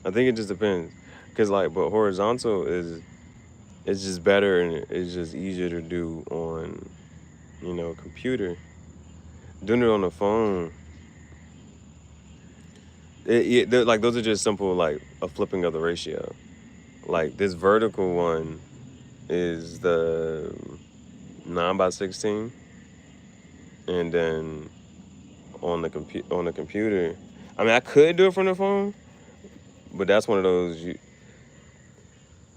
I think it just depends, cause like, but horizontal is it's just better and it's just easier to do on computer. Doing it on the phone, like those are just simple like a flipping of the ratio. Like this vertical one is the 9:16, and then on the computer, I mean I could do it from the phone, but that's one of those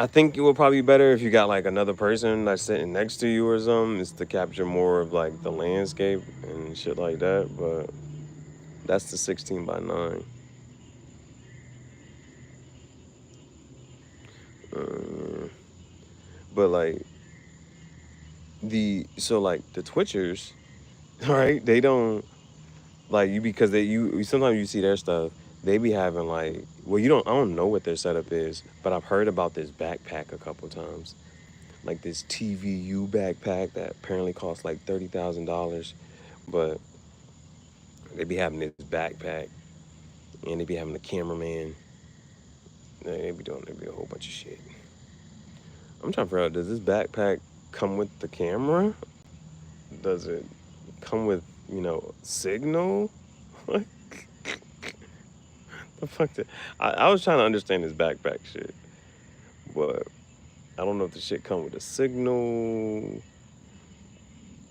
I think it would probably be better if you got like another person that's sitting next to you or something, is to capture more of like the landscape and shit like that. But that's the 16:9. But like the Twitchers, right? They don't like you because sometimes you see their stuff. They be having like, well, you don't. I don't know what their setup is, but I've heard about this backpack a couple times, like this TVU backpack that apparently costs like $30,000, but they be having this backpack and they be having a cameraman. They be a whole bunch of shit. I'm trying to figure out, does this backpack come with the camera? Does it come with, signal? What the fuck? I was trying to understand this backpack shit, but I don't know if the shit come with a signal.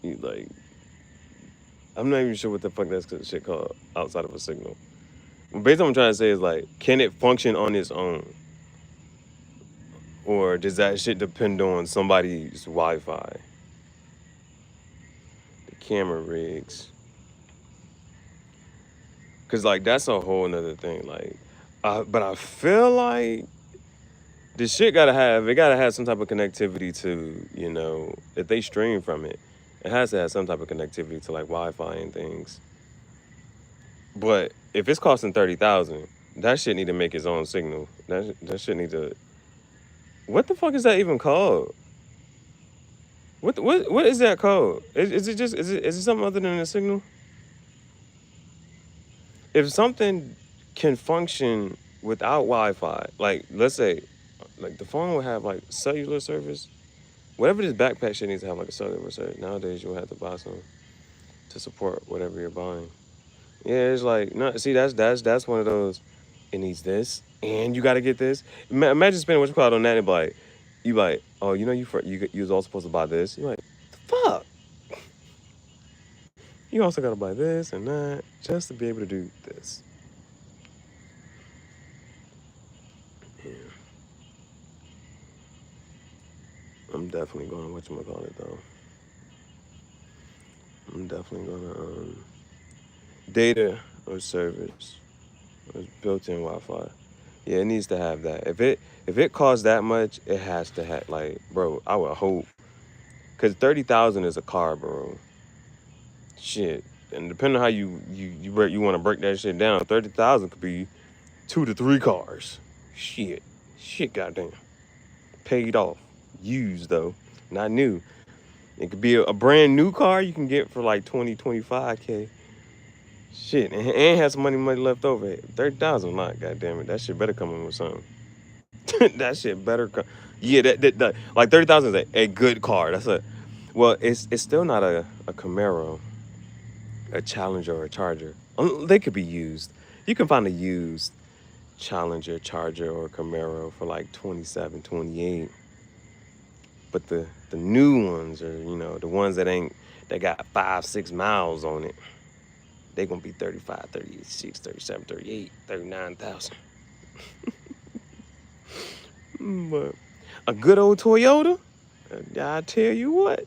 Like, I'm not even sure what the fuck that's shit called outside of a signal. Basically, what I'm trying to say is like, can it function on its own, or does that shit depend on somebody's Wi-Fi? The camera rigs, cause like that's a whole nother thing. Like, but I feel like this shit gotta have some type of connectivity to, if they stream from it, it has to have some type of connectivity to like Wi-Fi and things. But if it's costing 30,000, that shit need to make its own signal. That shit need to. What the fuck is that even called? What is that called? Is it just is it something other than a signal? If something can function without Wi-Fi, like let's say, like the phone will have like cellular service. Whatever this backpack shit needs to have like a cellular service. Nowadays you'll have to buy some to support whatever you're buying. Yeah, it's like no. See, that's one of those. It needs this, and you got to get this. Imagine spending what you call it on that, and be like, you like, oh, you was all supposed to buy this. You're like, the fuck. You also got to buy this and that just to be able to do this. Yeah, I'm definitely going to whatchamacallit though. I'm definitely going to data or service or built-in Wi-Fi. Yeah, it needs to have that. If it costs that much, it has to have like, bro. I would hope because 30,000 is a car, bro. Shit, and depending on how you want to break that shit down, 30,000 could be 2 to 3 cars. Shit, goddamn, paid off, used though, not new. It could be a brand new car you can get for like 20, 25K. Shit, and have some money left over. 30,000, not goddamn it. That shit better come in with something. That shit better come. Yeah, that like 30,000 is a good car. Well, it's still not a Camaro, a Challenger or a Charger. They could be used. You can find a used Challenger, Charger, or Camaro for like 27, 28. But the new ones are, the ones that got 5, 6 miles on it. They gonna be 35, 36, 37, 38, 39,000. But a good old Toyota, I tell you what,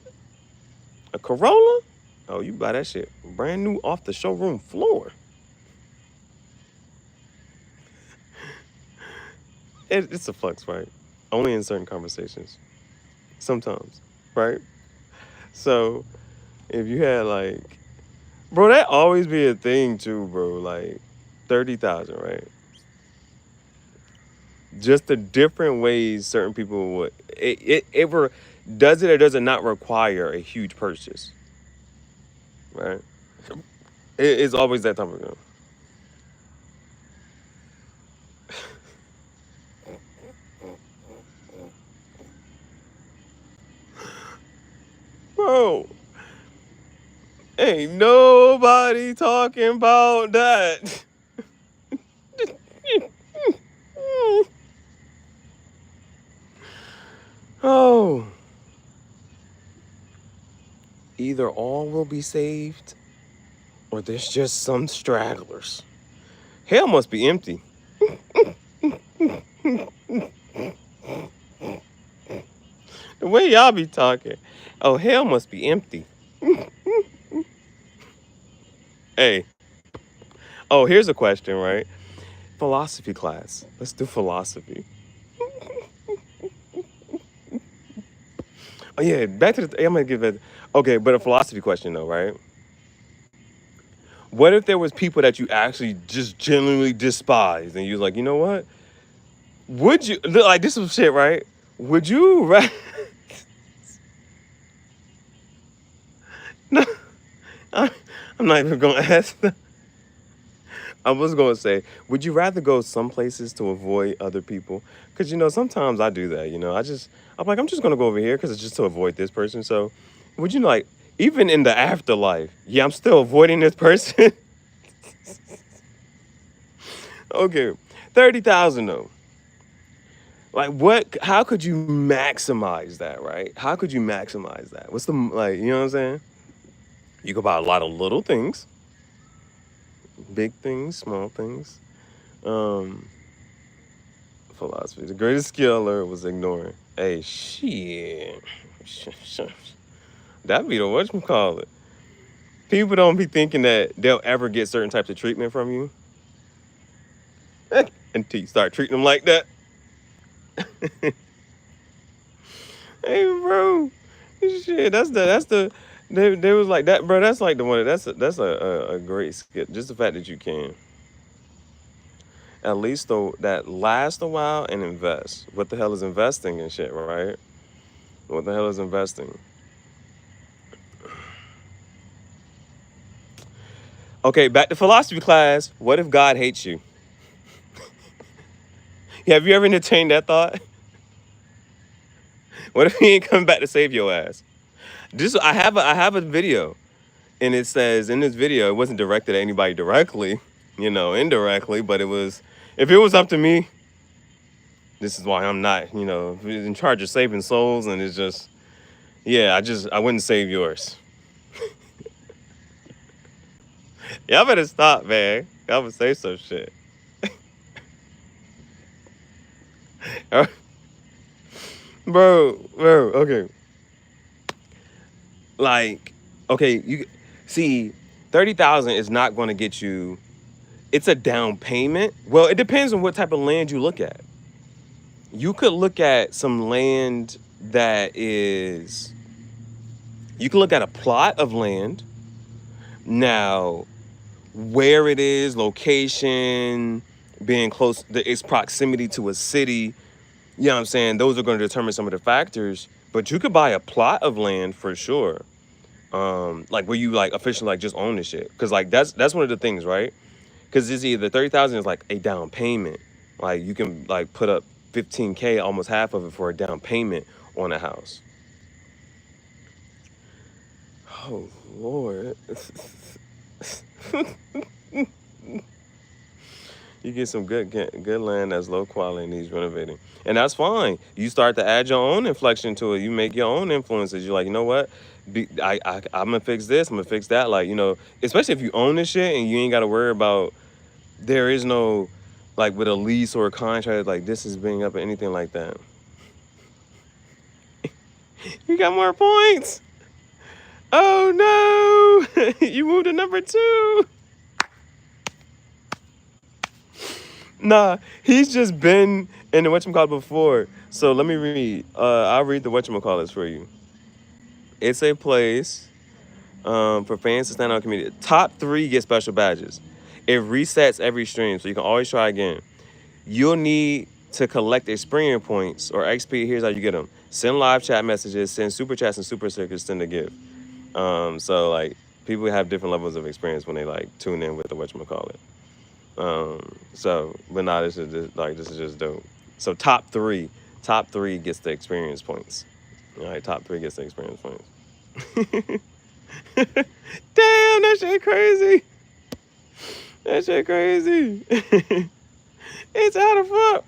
a Corolla, oh, you buy that shit brand new off the showroom floor. It's a flex, right? Only in certain conversations. Sometimes, right? So if you had like, bro, that always be a thing too, bro. Like 30,000, right? Just the different ways certain people would does it or does it not require a huge purchase, right? It's always that type of thing, bro. Ain't nobody talking about that. Oh, either all will be saved or there's just some stragglers. Hell must be empty. The way y'all be talking. Oh, hell must be empty. Hey, oh, here's a question, right? Philosophy class. Let's do philosophy. Oh, yeah, back to the. I'm going to give it. Okay, but a philosophy question, though, right? What if there was people that you actually just genuinely despise, and you was like, you know what? Would you like this is shit, right? Would you no, I, I'm not even gonna ask. I was gonna say, would you rather go some places to avoid other people? Because sometimes I do that. I'm like, I'm just gonna go over here because it's just to avoid this person. So, would you like, even in the afterlife? Yeah, I'm still avoiding this person. Okay, 30,000 though. Like, what? How could you maximize that? Right? How could you maximize that? What's the like? You know what I'm saying? You could buy a lot of little things, big things, small things. Um, Philosophy. The greatest skill I learned was ignoring. Hey, shit. That be the whatchamacallit. People don't be thinking that they'll ever get certain types of treatment from you until you start treating them like that. Hey, bro. Shit, they was like that, bro. That's like the one. That's a great skill. Just the fact that you can at least though that last a while and invest. What the hell is investing and shit, right? What the hell is investing? Okay, back to philosophy class. What if God hates you? Have you ever entertained that thought? What if he ain't coming back to save your ass? I have a video, and it says in this video it wasn't directed at anybody directly, indirectly, but it was. If it was up to me, this is why I'm not, in charge of saving souls, and it's just, yeah, I wouldn't save yours. Y'all better stop, man. Y'all would say some shit. Bro, okay. Like, okay, you see, 30,000 is not going to get you. It's a down payment. Well, it depends on what type of land you look at. You could look at some land that is. You can look at a plot of land. Now, where it is, location, being close, its proximity to a city. You know what I'm saying? Those are going to determine some of the factors. But you could buy a plot of land for sure. Like where you like officially like just own the shit, because like that's one of the things, right? Because it's either 30,000 is like a down payment, like you can like put up 15K, almost half of it for a down payment on a house. Oh Lord. You get some good land that's low quality and needs renovating, and that's fine. You start to add your own inflection to it. You make your own influences. You're like, you know what? I'm gonna fix this. I'm gonna fix that. Like, especially if you own this shit and you ain't got to worry about. There is no, like with a lease or a contract, like this is being up or anything like that. You got more points. Oh no! You moved to number 2. Nah, he's just been in the whatchamacallit before. So let me read. I'll read the whatchamacallit for you. It's a place for fans to stand out community. Top 3 get special badges. It resets every stream, so you can always try again. You'll need to collect experience points or XP. Here's how you get them. Send live chat messages, send super chats and super stickers, send a gift. So like people have different levels of experience when they like tune in with the whatchamacallit. But nah, this is just dope. So top three gets the experience points. All right, top 3 gets the experience points. Damn, that shit crazy. That shit crazy. It's out of fuck.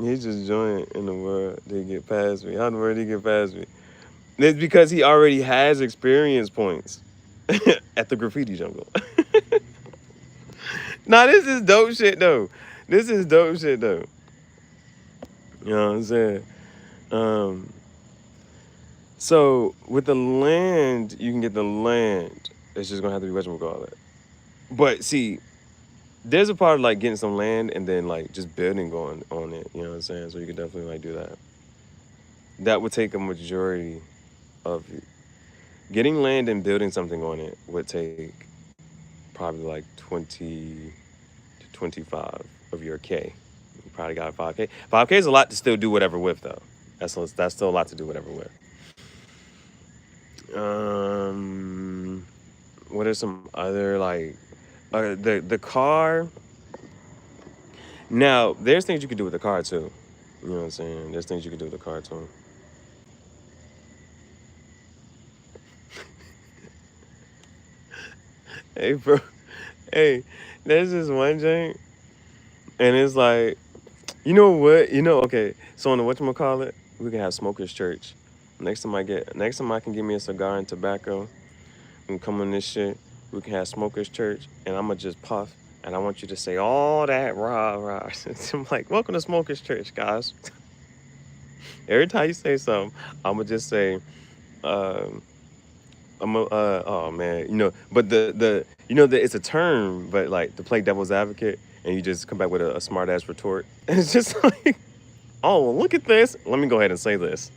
He just joined in the world. They get past me. How in the world did he get past me? It's because he already has experience points at the graffiti jungle. Nah, this is dope shit though. This is dope shit though. You know what I'm saying? Um, so with the land, you can get the land. It's just gonna have to be whatchamacallit. But see, there's a part of like getting some land and then like just building on it. You know what I'm saying? So you can definitely like do that. That would take a majority of Getting land and building something on it would take probably like 20 to 25 of your K. You probably got 5K. 5K is a lot to still do whatever with, though. That's still a lot to do whatever with. Um, what are some other like the car? Now, there's things you could do with the car too. You know what I'm saying? There's things you could do with the car too. Hey, bro. Hey, there's this one joint, and it's like, you know what? Okay. So on the whatchamacallit, we can have smokers church. Next time I can give me a cigar and tobacco and come on this shit, we can have smokers church, and I'ma just puff, and I want you to say all that rah rah. I'm like, welcome to smokers church, guys. Every time you say something, I'ma just say, um, oh man, but the it's a term, but like to play devil's advocate, and you just come back with a smart ass retort, and it's just like, oh, well, look at this. Let me go ahead and say this,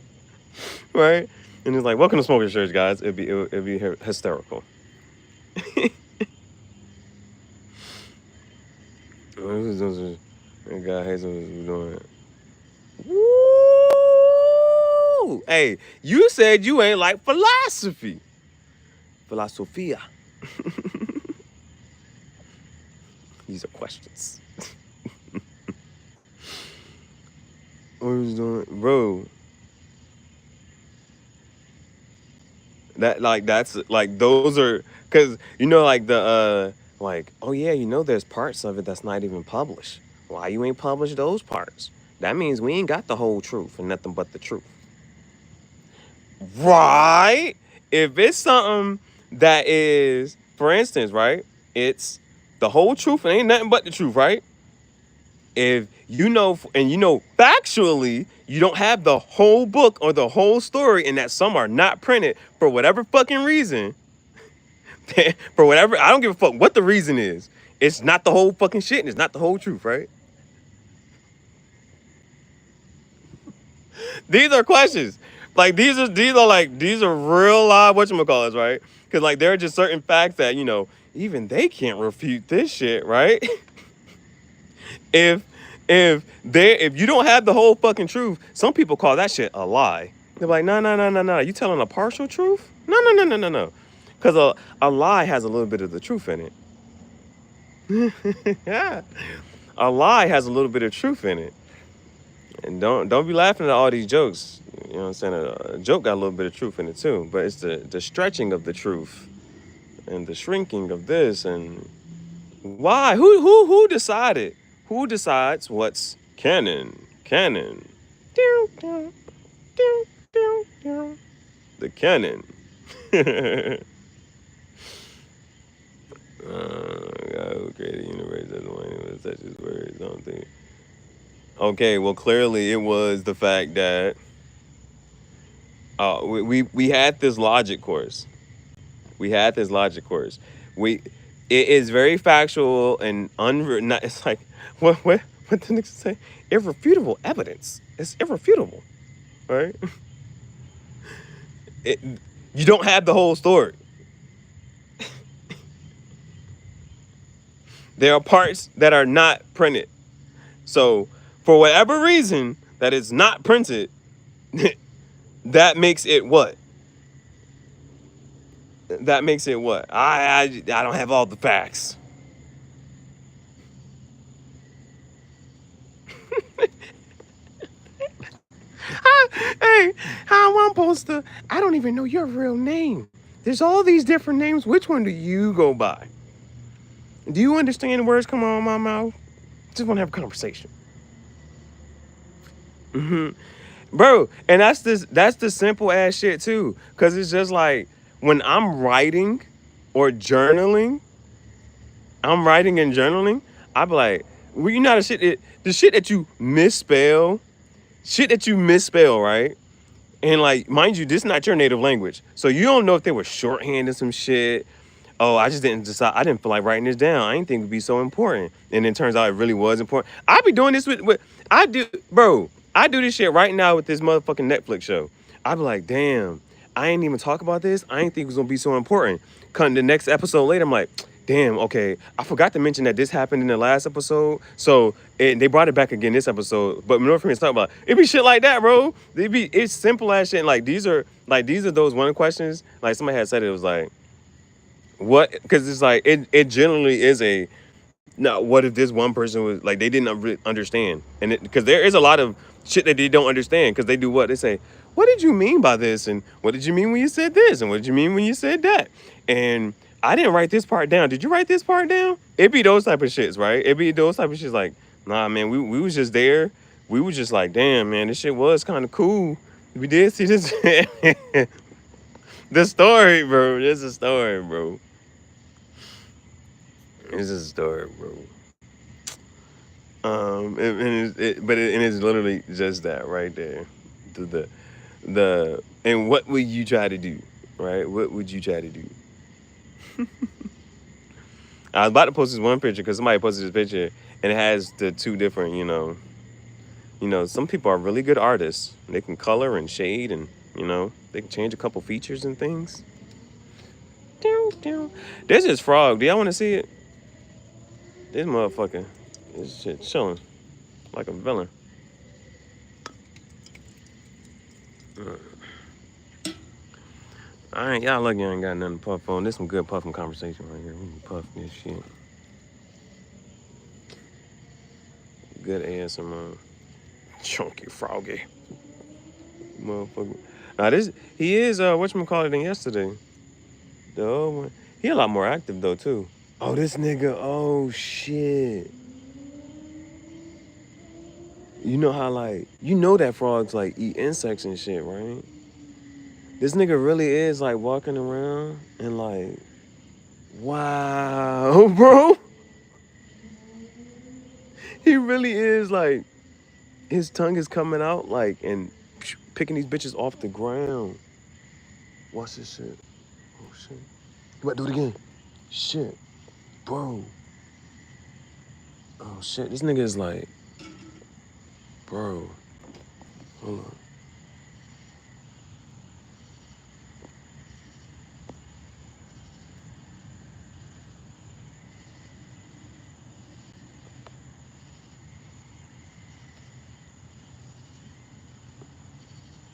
right? And it's like, welcome to Smoking Church, guys. It'd be hysterical. God hates us doing it. Woo! Hey, you said you ain't like philosophy. Philosophia. These are questions. What was doing, bro? That's like those are because like the like, oh yeah, there's parts of it that's not even published. Why you ain't published those parts? That means we ain't got the whole truth and nothing but the truth. Right? If it's something that is, for instance, right? It's the whole truth and ain't nothing but the truth, right? If and factually, you don't have the whole book or the whole story, and that some are not printed for whatever fucking reason, for whatever, I don't give a fuck what the reason is. It's not the whole fucking shit, and it's not the whole truth, right? These are questions. Like these are real live whatchamacallits, right? Because like there are just certain facts that even they can't refute this shit, right? if if you don't have the whole fucking truth, some people call that shit a lie. They're like, no, no, no, no, no. You telling a partial truth? No, no, no, no, no, no. Because a lie has a little bit of the truth in it. Yeah. A lie has a little bit of truth in it. And don't be laughing at all these jokes. You know what I'm saying? A joke got a little bit of truth in it too. But it's the stretching of the truth and the shrinking of this and why? Who decided? Who decides what's canon? Canon. The canon. God who created the universe doesn't want anyone to touch his words. I don't think. Okay, well clearly it was the fact that we had this logic course. We had this logic course. It is very factual and it's like what the niggas say? Irrefutable evidence. It's irrefutable, right? It, you don't have the whole story. There are parts that are not printed. So for whatever reason that it's not printed, that makes it what? That makes it what? I don't have all the facts. Hey, how am I supposed to? I don't even know your real name. There's all these different names. Which one do you go by? Do you understand the words come out of my mouth? Just want to have a conversation. Bro, and that's the simple ass shit too. Cause it's just like when journaling, I'm writing and journaling, I be like, well, you know the shit that you misspell, right? And like, mind you, this is not your native language. So you don't know if they were shorthanding some shit. Oh, I just didn't decide. I didn't feel like writing this down. I didn't think it'd be so important. And it turns out it really was important. I be doing this with I do this shit right now with this motherfucking Netflix show. I be like, damn, I ain't even talk about this. I ain't think it was gonna be so important. Come the next episode later, I'm like, damn, okay. I forgot to mention that this happened in the last episode. So they brought it back again this episode. But North Koreans talk about it be shit like that, bro. It's simple as shit. And like these are those one questions. Like somebody had said it was like, what? Because it's like it generally is a now, what if this one person was like they didn't understand, and because there is a lot of shit that they don't understand because they do what they say. What did you mean by this? And what did you mean when you said this? And what did you mean when you said that? And I didn't write this part down. Did you write this part down? It'd be those type of shits, right? It'd be those type of shits like, nah, man, we was just there. We was just like, damn, man, this shit was kind of cool. We did see this. The story, bro. This is a story, bro. This is a story, bro. And it's literally just that right there. And what would you try to do, right? What would you try to do? I was about to post this one picture because somebody posted this picture and it has the two different, some people are really good artists. They can color and shade and they can change a couple features and things. There's this frog. Do y'all want to see it? This motherfucker is shit chilling like a villain. I ain't y'all lucky I ain't got nothing to puff on. This some good puffing conversation right here. We can puff this shit. Good ASMR. Chunky froggy. Motherfucker. Now he is whatchamacallit than yesterday. The old one. He a lot more active though too. Oh, this nigga, oh shit. You know how that frogs like eat insects and shit, right? This nigga really is like walking around and like, wow, bro. He really is like, his tongue is coming out like and picking these bitches off the ground. Watch this shit. Oh shit. You about to do it again? Shit. Bro. Oh shit. This nigga is like, bro. Hold on.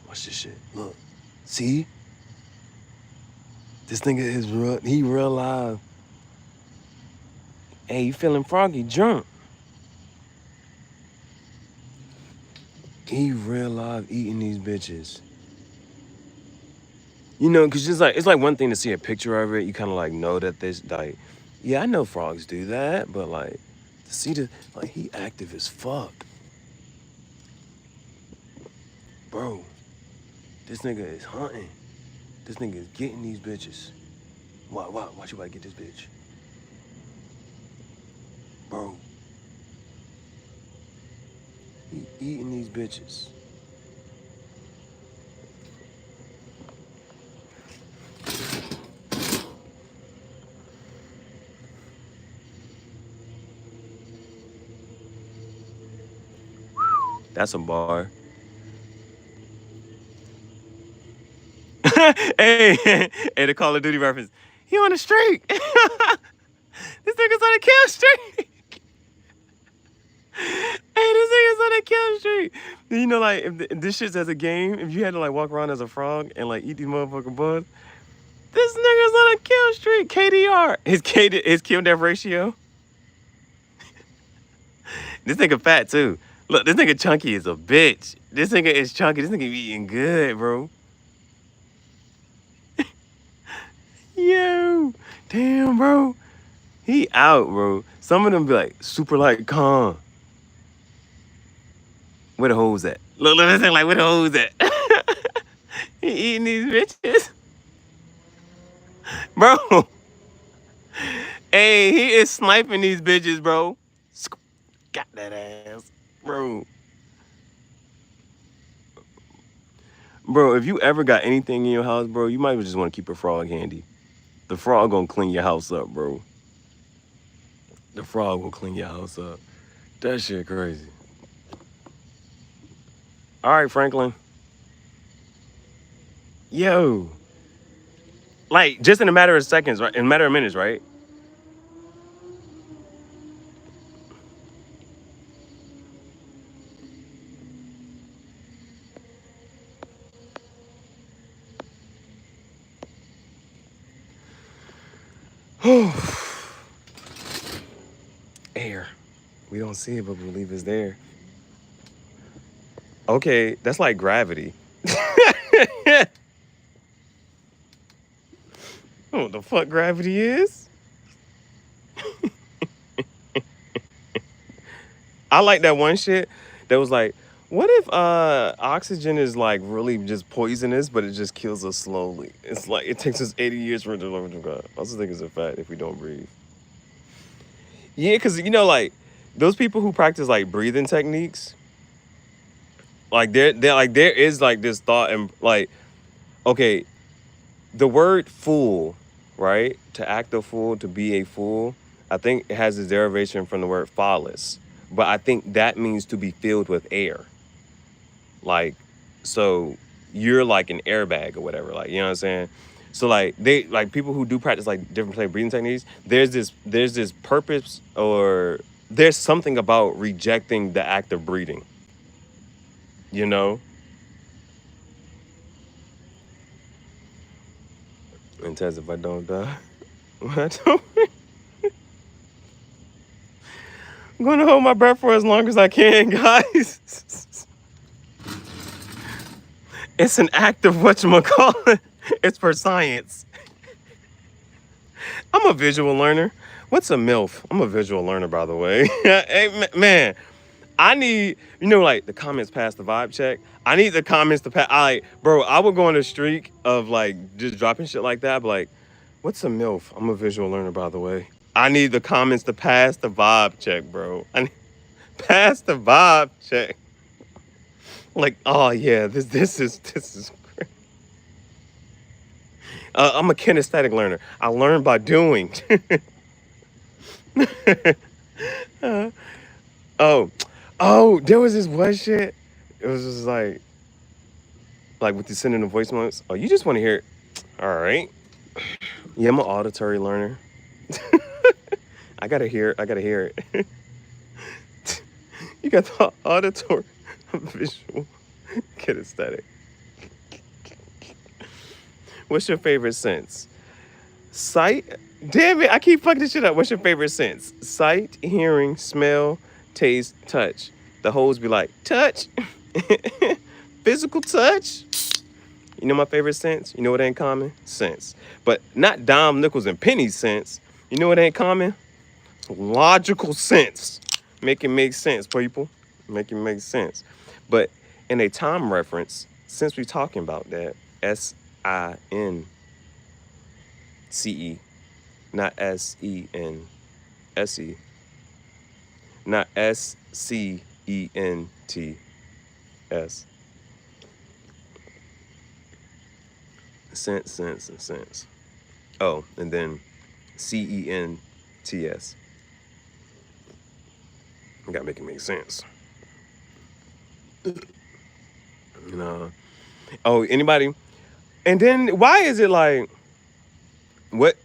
Watch this shit. Look. See? This nigga is real live. Hey, you feeling froggy drunk? He real live eating these bitches. Cause it's like one thing to see a picture of it. You kind of like know that this like, yeah, I know frogs do that, but like to see he active as fuck, bro. This nigga is hunting. This nigga is getting these bitches. Watch you about to get this bitch, bro. He eating these bitches. That's a bar. Hey, hey, the Call of Duty reference. He on a streak. This nigga's on a kill streak. Hey, this nigga's on a kill streak. Like if this shit's as a game, if you had to like walk around as a frog and like eat these motherfucking bugs, this nigga's on a kill streak. KDR. His kill death ratio. This nigga fat too. Look, this nigga chunky is a bitch. This nigga is chunky. This nigga eating good, bro. Yo, damn, bro. He out, bro. Some of them be like super like calm. Where the hoes at? Look, this thing like where the hoes at? He eating these bitches, bro. Hey, he is sniping these bitches, bro. Got that ass, bro. Bro, if you ever got anything in your house, bro, you might just want to keep a frog handy. The frog gonna clean your house up, bro. The frog will clean your house up. That shit crazy. All right, Franklin. Yo, like just in a matter of seconds, right? In a matter of minutes, right? Air. We don't see it, but we believe it's there. Okay, that's like gravity. What the fuck gravity is? I like that one shit that was like, what if oxygen is like really just poisonous, but it just kills us slowly? It's like it takes us 80 years for it to learn to God. I also think it's a fact if we don't breathe. Yeah, because like those people who practice like breathing techniques, like they're like there is like this thought and like okay, the word fool, right? To act a fool, to be a fool, I think it has its derivation from the word phallus. But I think that means to be filled with air. Like, so you're like an airbag or whatever, like, you know what I'm saying? So like they like people who do practice like different like breathing techniques, there's this purpose or there's something about rejecting the act of breathing, you know? And Tess, if I don't die, I don't, I'm gonna hold my breath for as long as I can, guys. It's an act of whatchamacallit. It's for science. I'm a visual learner. What's a MILF? I'm a visual learner, by the way. Hey, man, I need, like the comments pass the vibe check. I need the comments to pass. Bro, I would go on a streak of like just dropping shit like that. But like, what's a MILF? I'm a visual learner, by the way. I need the comments to pass the vibe check, bro. I need, pass the vibe check. Like, oh yeah, this is great. I'm a kinesthetic learner. I learn by doing. Oh, oh, there was this one shit. It was just like with the sending the voice notes. Oh, you just want to hear it. All right. Yeah, I'm an auditory learner. I gotta hear it. I gotta hear it. You got the auditory, visual, kinesthetic. What's your favorite sense? Sight. Damn it! I keep fucking this shit up. What's your favorite sense? Sight, hearing, smell, taste, touch. The hoes be like touch, physical touch. You know my favorite sense? You know what ain't common? Sense. But not dime, nickels, and pennies sense. You know what ain't common? Logical sense. Make it make sense, people. Make it make sense. But in a time reference, since we're talking about that, SINCE, not SENSE, not SCENTS. Sense, sense, and sense. Oh, and then CENTS. I gotta make it make sense. You know. Oh, anybody? And then why is it like what?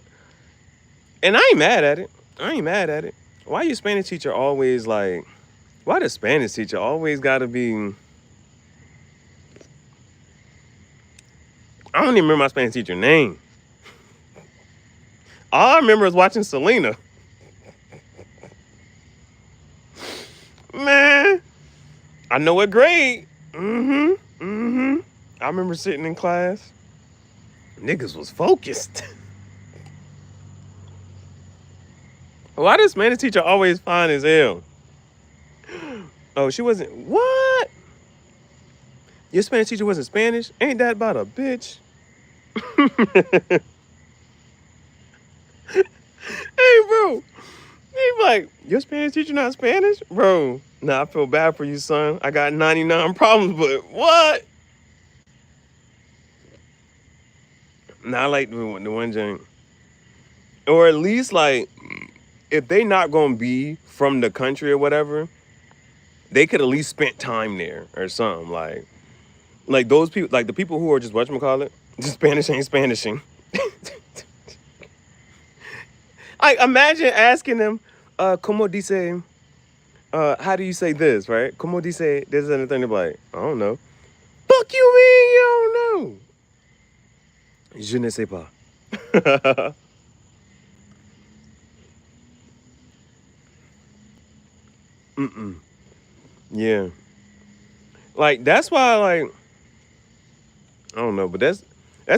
And I ain't mad at it. I ain't mad at it. Why your Spanish teacher always like? Why the Spanish teacher always gotta be? I don't even remember my Spanish teacher name. All I remember is watching Selena. Man, I know what grade. Mm-hmm. Mm-hmm. I remember sitting in class. Niggas was focused. Why does Spanish teacher always fine as hell? Oh, she wasn't. What? Your Spanish teacher wasn't Spanish? Ain't that about a bitch? Hey, bro. He like, your Spanish teacher not Spanish? Bro, nah, I feel bad for you, son. I got 99 problems, but what? Nah, I like the one joint. Or at least, like, if they not gonna be from the country or whatever, they could at least spent time there or something. Like those people, like the people who are just whatchamacallit, Spanish ain't Spanishing. I imagine asking them, como dice, how do you say this, right? Como dice this and the thing. They're like, I don't know. Fuck you mean you don't know? Je ne sais pas. Mm-mm. Yeah. Like that's why like I don't know, but that's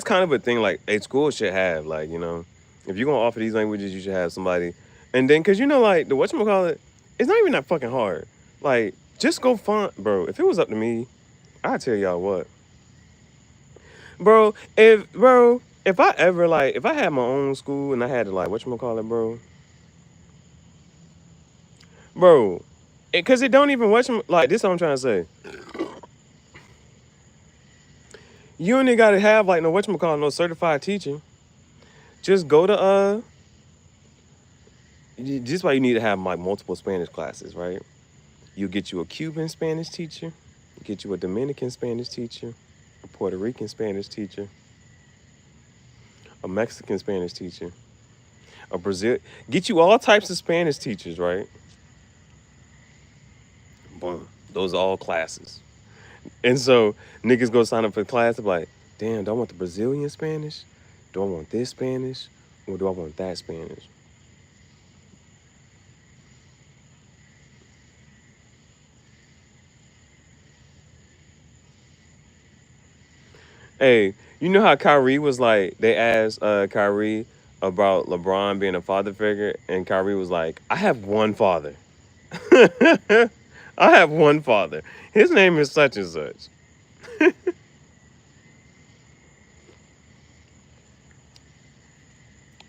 kind of a thing like a school should have. Like, if you're gonna offer these languages, you should have somebody. And then cause like the whatchamacallit, it's not even that fucking hard. Like, just go find bro, if it was up to me, I'd tell y'all what. If I ever like if I had my own school and I had to like whatchamacallit, bro, cause it don't even like this is what I'm trying to say. You ain't gotta have like no whatchamacallit, no certified teaching. Just go to this is why you need to have like multiple Spanish classes, right? You get you a Cuban Spanish teacher, get you a Dominican Spanish teacher, a Puerto Rican Spanish teacher, a Mexican Spanish teacher, a Brazil. Get you all types of Spanish teachers, right? Boom. Those are all classes. And so niggas go sign up for the class. They're like, damn, do I want the Brazilian Spanish? Do I want this Spanish? Or do I want that Spanish? Hey, you know how Kyrie was like, they asked Kyrie about LeBron being a father figure, and Kyrie was like, I have one father. I have one father. His name is such and such.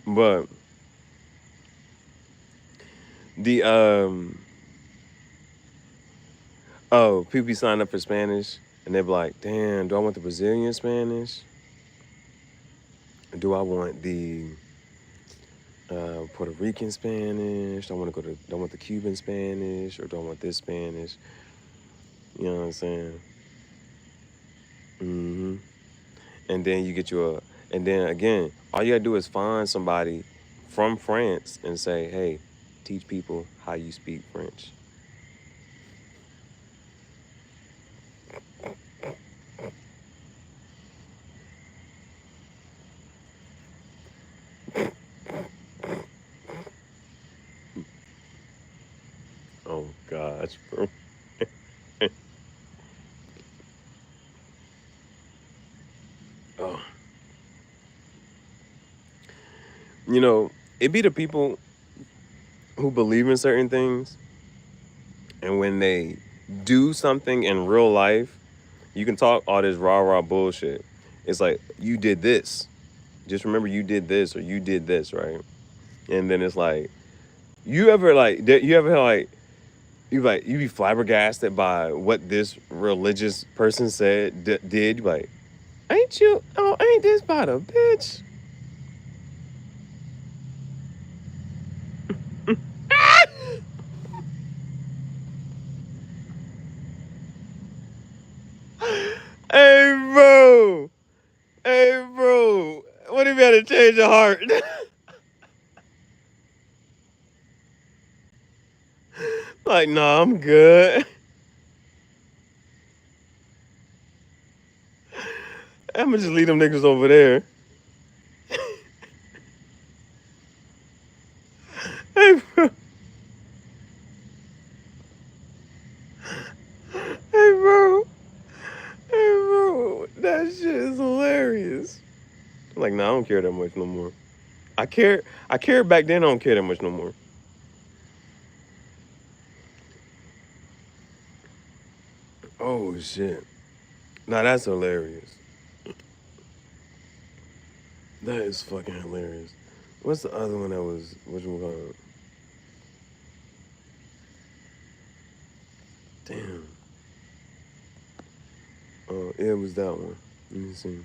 But the people sign up for Spanish and they be like, damn, do I want the Brazilian Spanish? Do I want the Puerto Rican Spanish? Do I want the Cuban Spanish, or do I want this Spanish? You know what I'm saying? hmm And then you get and then again, all you gotta do is find somebody from France and say, hey, teach people how you speak French. Oh gosh, bro. Oh, it be the people who believe in certain things, and when they do something in real life, you can talk all this rah rah bullshit. It's like you did this. Just remember you did this or you did this, right? And then it's like you ever like you be flabbergasted by what this religious person said did. You like, ain't you? Oh, ain't this about a bitch? Hey, bro. Hey, bro. What if you had to change your heart? Like, nah, I'm good. I'm gonna just leave them niggas over there. Hey, bro. Hey, bro. Hey, bro. That shit is hilarious. I'm like, nah, I don't care that much no more. I care back then. I don't care that much no more. Oh shit. Nah, that's hilarious. That is fucking hilarious. What's the other one that was what you call it? Damn. Oh, yeah, it was that one. Let me see.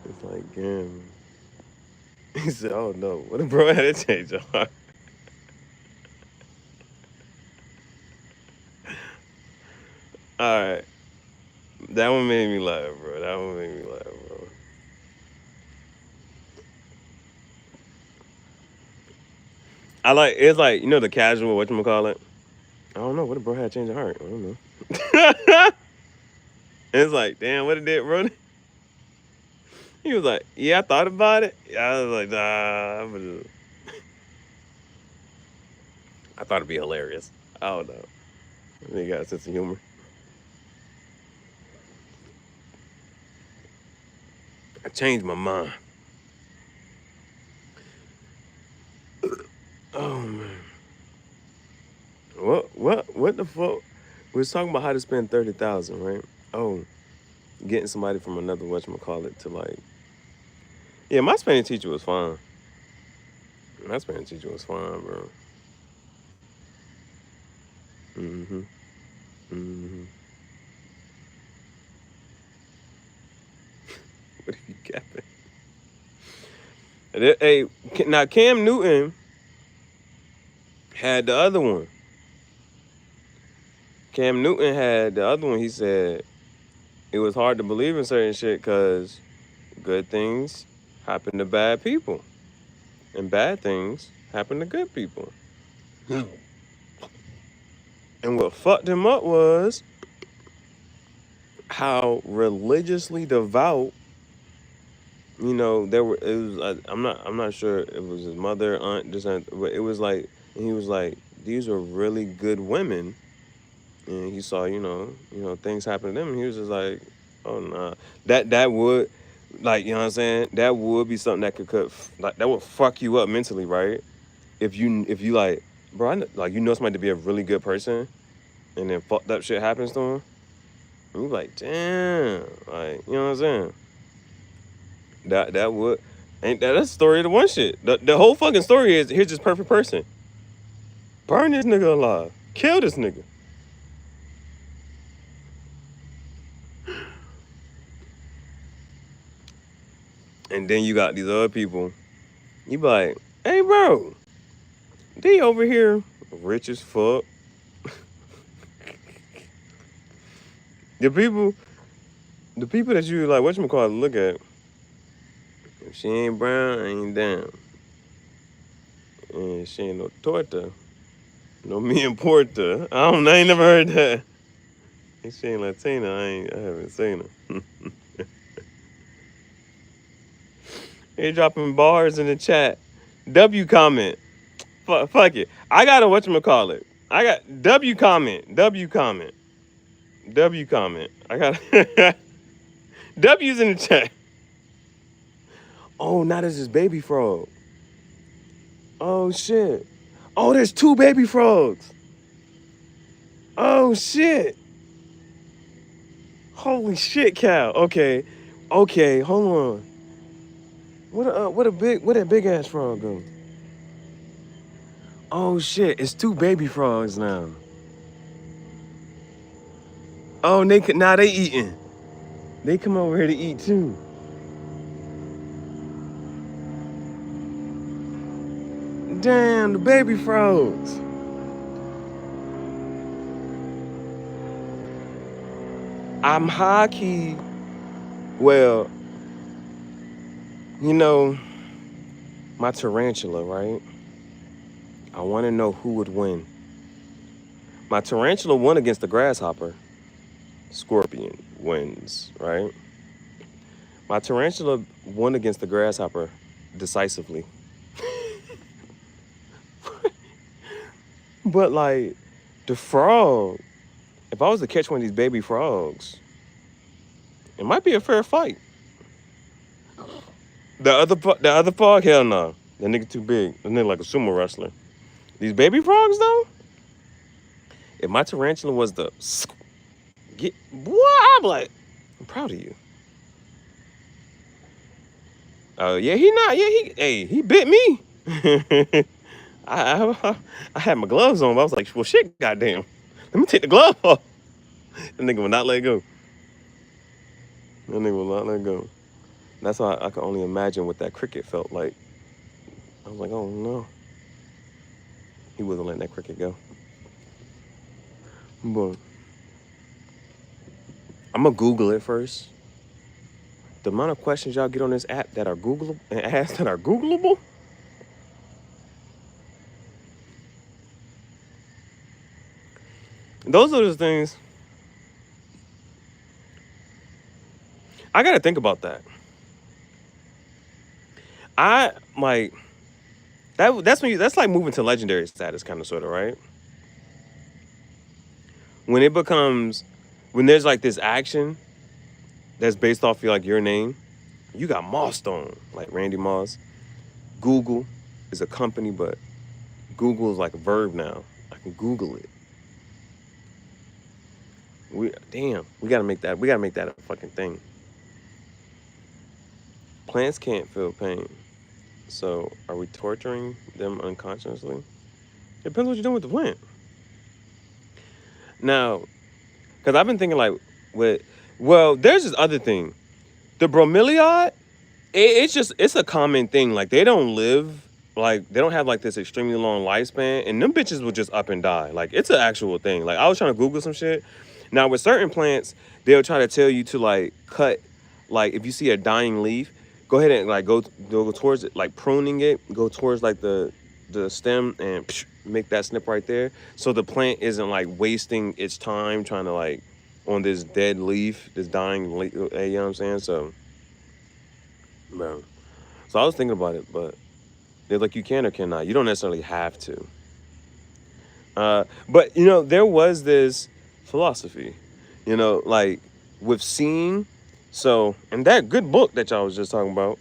It's like, damn. He said, "Oh no, what a bro had to change your heart." All right. That one made me laugh, bro. That one made me laugh, bro. I like it's like the casual whatchamacallit. I don't know what if bro had change of heart. I don't know. It's like, damn, what it did, bro? He was like, yeah, I thought about it. I was like, nah, I thought it'd be hilarious. I don't know. He got a sense of humor. I changed my mind. Oh man. What the fuck? We was talking about how to spend 30,000, right? Oh, getting somebody from another whatchamacallit to like. Yeah, my Spanish teacher was fine. My Spanish teacher was fine, bro. Mm-hmm. Mm-hmm. What if you capping? Hey, now Cam Newton had the other one. Cam Newton had the other one. He said it was hard to believe in certain shit because good things happen to bad people, and bad things happen to good people. And what fucked him up was how religiously devout. There were. It was. I'm not sure. It was his mother, aunt, just. But it was like. And he was like, these are really good women. And he saw, things happen to them. And he was just like, oh nah. That would, like, you know what I'm saying? That would be something that like that would fuck you up mentally, right? If you like, bro, like somebody to be a really good person, and then fucked up shit happens to him. And you like, damn, like, you know what I'm saying? That would ain't that's the story of the one shit. The whole fucking story is here's this perfect person. Burn this nigga alive. Kill this nigga. And then you got these other people. You be like, hey bro, they over here rich as fuck. The people the people that you like whatchamacallit look at, if she ain't brown, I ain't down. And she ain't no torta. No me and porta. I ain't never heard that. If she ain't Latina, I haven't seen her. They dropping bars in the chat. W comment. Fuck it. I got a whatchamacallit. I got W comment. W comment. W comment. I got W's in the chat. Oh, now there's this baby frog. Oh shit. Oh, there's two baby frogs. Oh shit. Holy shit, Cal. Okay. Okay, hold on. Where that big ass frog go? Oh shit, it's two baby frogs now. Oh, now they eating. They come over here to eat too. Damn, the baby frogs. I'm high key. Well, you know, my tarantula, right? I want to know who would win. My tarantula won against the grasshopper. Scorpion wins, right? My tarantula won against the grasshopper decisively. But like the frog, if I was to catch one of these baby frogs, it might be a fair fight. The other frog, hell no. That nigga too big. That nigga like a sumo wrestler. These baby frogs though, if my tarantula was the get what, I'm like, I'm proud of you. Oh yeah, he not. Yeah, he bit me. I had my gloves on, but I was like, well, shit, goddamn. Let me take the glove off. That nigga will not let go. That nigga will not let go. That's why I can only imagine what that cricket felt like. I was like, oh no. He wasn't letting that cricket go. But I'm gonna Google it first. The amount of questions y'all get on this app that are Googleable and asked that are Googleable. Those are the things I gotta think about that. I like that. That's when that's like moving to legendary status, kind of, sort of, right? When it becomes, when there's like this action that's based off of like your name, you got Moss on, like Randy Moss. Google is a company, but Google is like a verb now. I can Google it. We gotta make that. We gotta make that a fucking thing. Plants can't feel pain, so are we torturing them unconsciously? Depends what you're doing with the plant. Now, because I've been thinking like, with, well, there's this other thing. The bromeliad, it's just it's a common thing. Like they don't live, like they don't have like this extremely long lifespan, and them bitches will just up and die. Like it's an actual thing. Like I was trying to Google some shit. Now with certain plants, they'll try to tell you to like cut, like if you see a dying leaf, go ahead and like go towards it, like pruning it, go towards like the stem and make that snip right there, so the plant isn't like wasting its time trying to like on this dead leaf, this dying leaf. You know what I'm saying? So, bro. So I was thinking about it, but they're like you can or cannot. You don't necessarily have to. But you know, there was this philosophy, you know, like with seeing. So, and that good book that y'all was just talking about,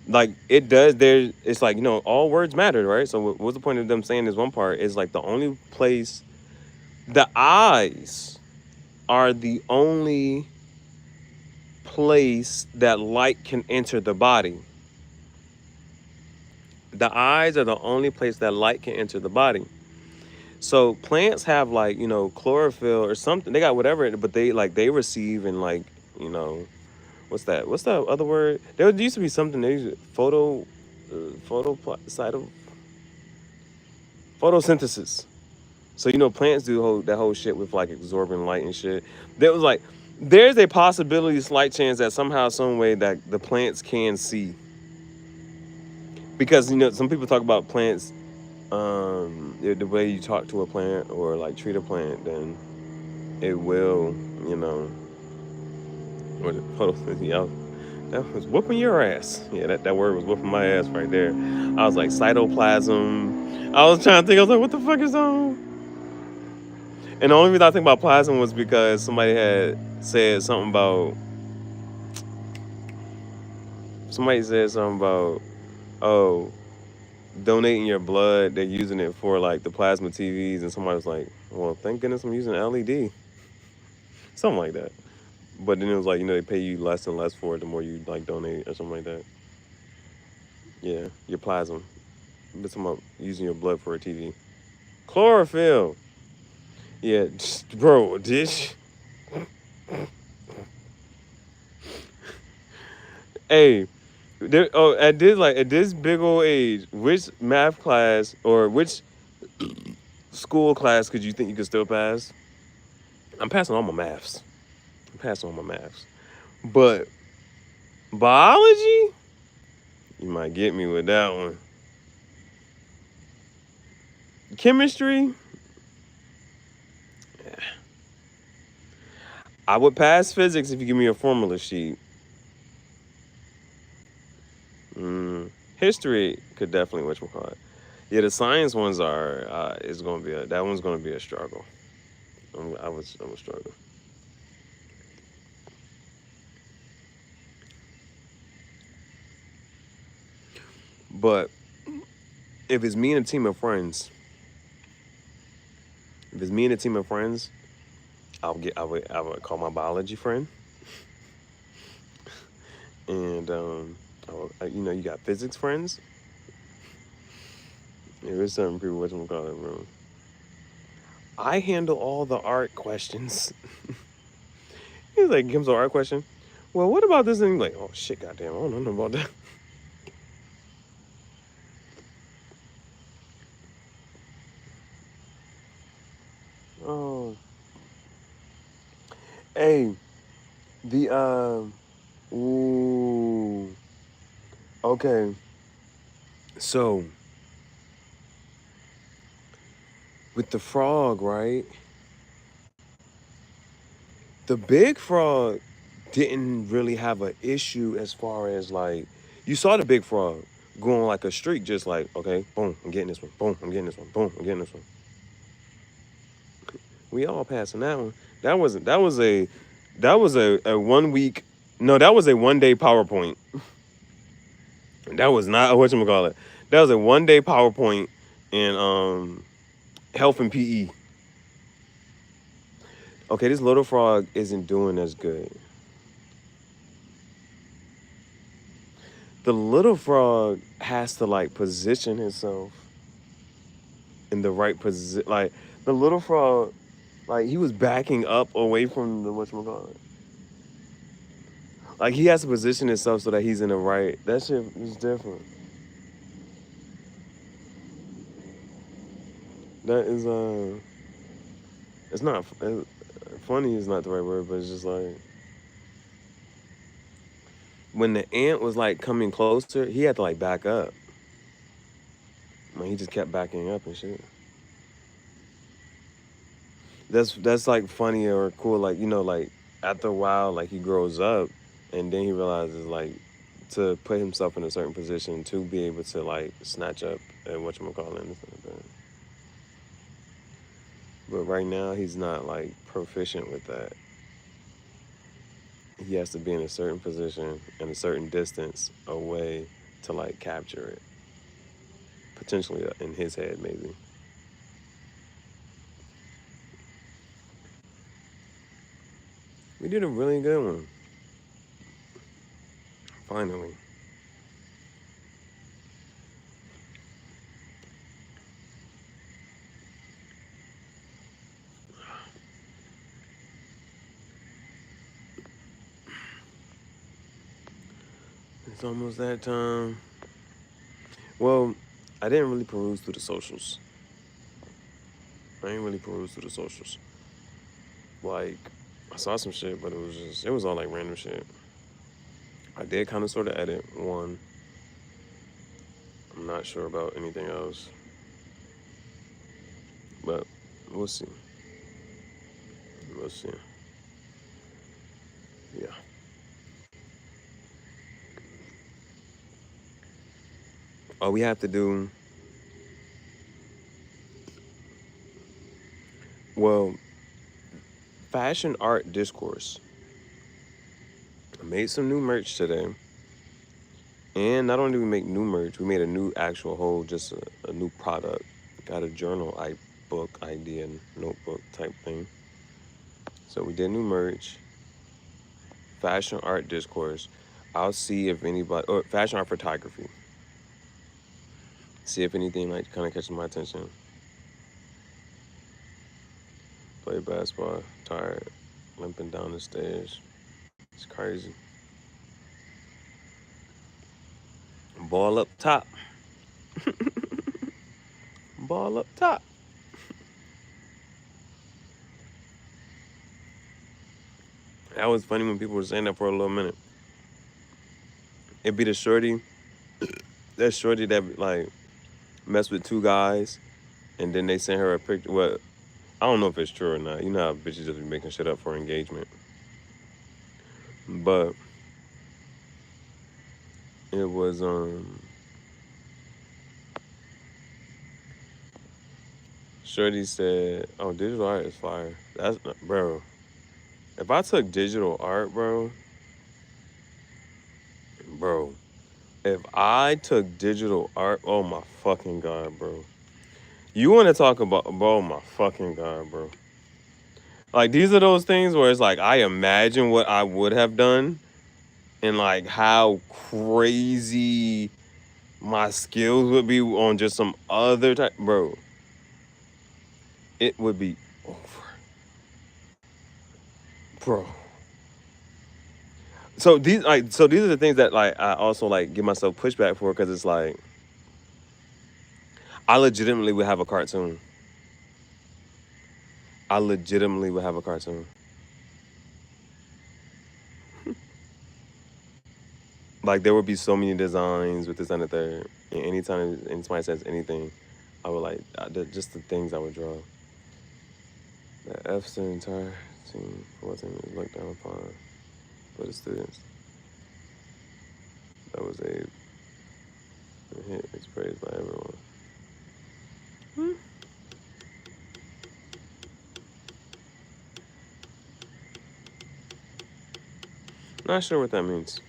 like it does. There, it's like you know, all words matter, right? So, what's the point of them saying this one part is like the only place, the eyes are the only place that light can enter the body. The eyes are the only place that light can enter the body. So plants have like, you know, chlorophyll or something. They got whatever, but they like they receive and like, you know, what's that? What's the other word? There used to be something they used cyto, photosynthesis. So you know, plants do that whole shit with like absorbing light and shit. There was like, there's a possibility, slight chance that somehow, some way that the plants can see, because you know some people talk about plants, the way you talk to a plant or like treat a plant, then it will, you know, or the yeah, that was whooping your ass. Yeah, that word was whooping my ass right there. I was like cytoplasm. I was trying to think. I was like, what the fuck is on? And the only reason I think about plasm was because somebody had said something about, oh, donating your blood. They're using it for like the plasma TVs, and somebody was like, well, thank goodness I'm using LED, something like that. But then it was like, you know, they pay you less and less for it the more you like donate or something like that. Yeah, your plasma. But talking about using your blood for a TV. Chlorophyll. Yeah, bro, dish. Hey, there, oh, at this big old age, which math class or which school class could you think you could still pass? I'm passing all my maths. I'm passing all my maths. But biology, you might get me with that one. Chemistry, I would pass physics if you give me a formula sheet. History could definitely whatchamacallit. Yeah, the science ones are is gonna be that one's gonna be a struggle. I'm a struggle. But if it's me and a team of friends, if it's me and a team of friends, I would call my biology friend, and you know, you got physics friends. Yeah, there's certain people whatchamacallit, bro. I handle all the art questions. He's like, gives an art question. Well, what about this? And he's like, oh shit, goddamn, I don't know about that. Oh, hey. The ooh, okay. So with the frog, right? The big frog didn't really have an issue as far as like you saw the big frog going like a streak, just like okay, boom, I'm getting this one, boom, I'm getting this one, boom, I'm getting this one. We all passing that one. That was a 1 week. No, that was a 1 day PowerPoint. That was not what you call it. That was a 1 day PowerPoint in health and PE. Okay, this little frog isn't doing as good. The little frog has to like position himself in the right position. Like the little frog, like he was backing up away from the whatchamacallit. Like he has to position himself so that he's in the right. That shit is different. That is it's not funny is not the right word, but it's just like when the ant was like coming closer, he had to like back up. Like he just kept backing up and shit. That's like funny or cool. Like like after a while, like he grows up, and then he realizes like to put himself in a certain position to be able to like snatch up and whatchamacallit and stuff like that. But right now, he's not like proficient with that. He has to be in a certain position and a certain distance away to like capture it. Potentially in his head, maybe. We did a really good one. Finally. It's almost that time. Well, I didn't really peruse through the socials. I ain't really peruse through the socials. Like, I saw some shit, but it was all like random shit. I did kind of sort of edit one. I'm not sure about anything else, but we'll see. We'll see. Yeah. All we have to do, well, fashion art discourse. I made some new merch today. And not only did we make new merch, we made a new actual whole, just a new product. Got a journal, book idea, notebook type thing. So we did new merch, fashion art discourse. I'll see if anybody, or fashion art photography. See if anything like kind of catches my attention. Play basketball, tired, limping down the stairs. It's crazy. Ball up top. Ball up top. That was funny when people were saying that for a little minute. It'd be the shorty, that shorty that like mess with two guys, and then they sent her a picture. Well, I don't know if it's true or not. You know how bitches just be making shit up for engagement. But it was Shorty said, "Oh, digital art is fire." That's bro. If I took digital art, bro. If I took digital art, oh my fucking god, bro. You want to talk about, bro? Oh my fucking god, bro. Like these are those things where it's like I imagine what I would have done and like how crazy my skills would be on just some other type, bro. It would be over, bro. So these are the things that like I also like give myself pushback for because it's like I legitimately would have a cartoon. I legitimately would have a cartoon. Like there would be so many designs with this and the third. And anytime somebody says anything, I would like just the things I would draw. The F's the entire team wasn't looked down upon by the students. That was a hit. It's praised by everyone. Hmm. Not sure what that means.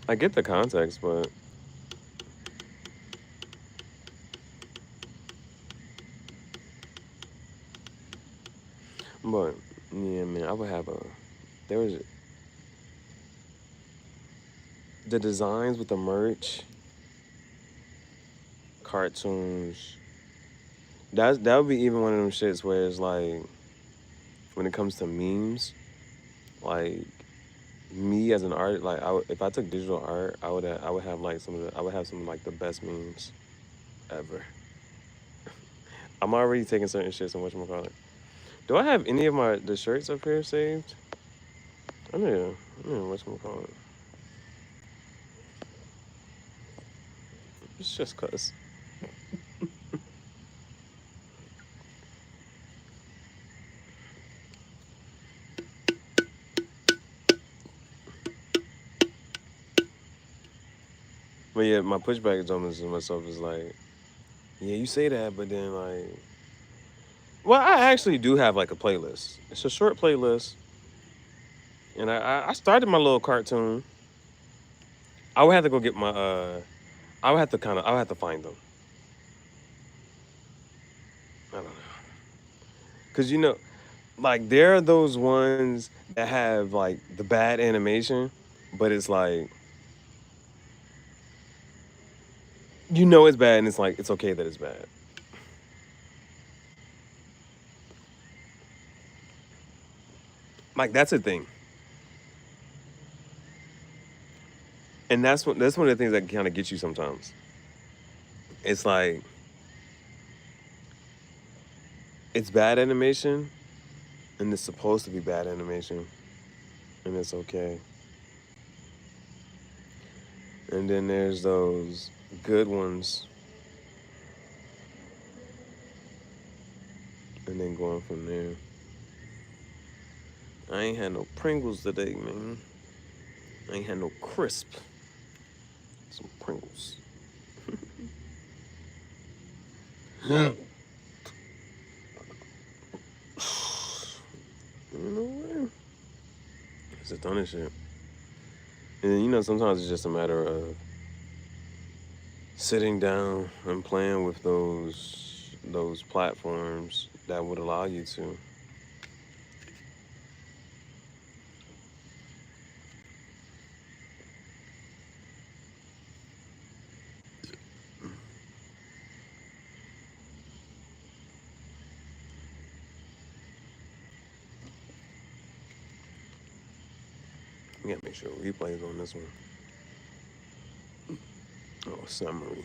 I get the context, but yeah, man, I would have a. There was the designs with the merch, cartoons. That would be even one of them shits where it's like when it comes to memes, like me as an artist, like if I took digital art, I would have like I would have some of like the best memes ever. I'm already taking certain shits and whatchamacallit. Do I have any of the shirts up here saved? I need whatchamacallit. It's just cause. But yeah, my pushback on this myself is like, yeah, you say that, but then like, well, I actually do have like a playlist. It's a short playlist, and I started my little cartoon. I would have to go get my I would have to I would have to find them. I don't know, cause like there are those ones that have like the bad animation, but it's like it's bad, and it's like it's okay that it's bad. Like that's a thing, and that's one of the things that kind of gets you sometimes. It's like it's bad animation, and it's supposed to be bad animation, and it's okay. And then there's those good ones, and then going from there. I ain't had no Pringles today, man. I ain't had no crisp. Some Pringles. You know what? It's a ton of shit. And sometimes it's just a matter of sitting down and playing with those platforms that would allow you to. You gotta make sure replays on this one. Oh, summary.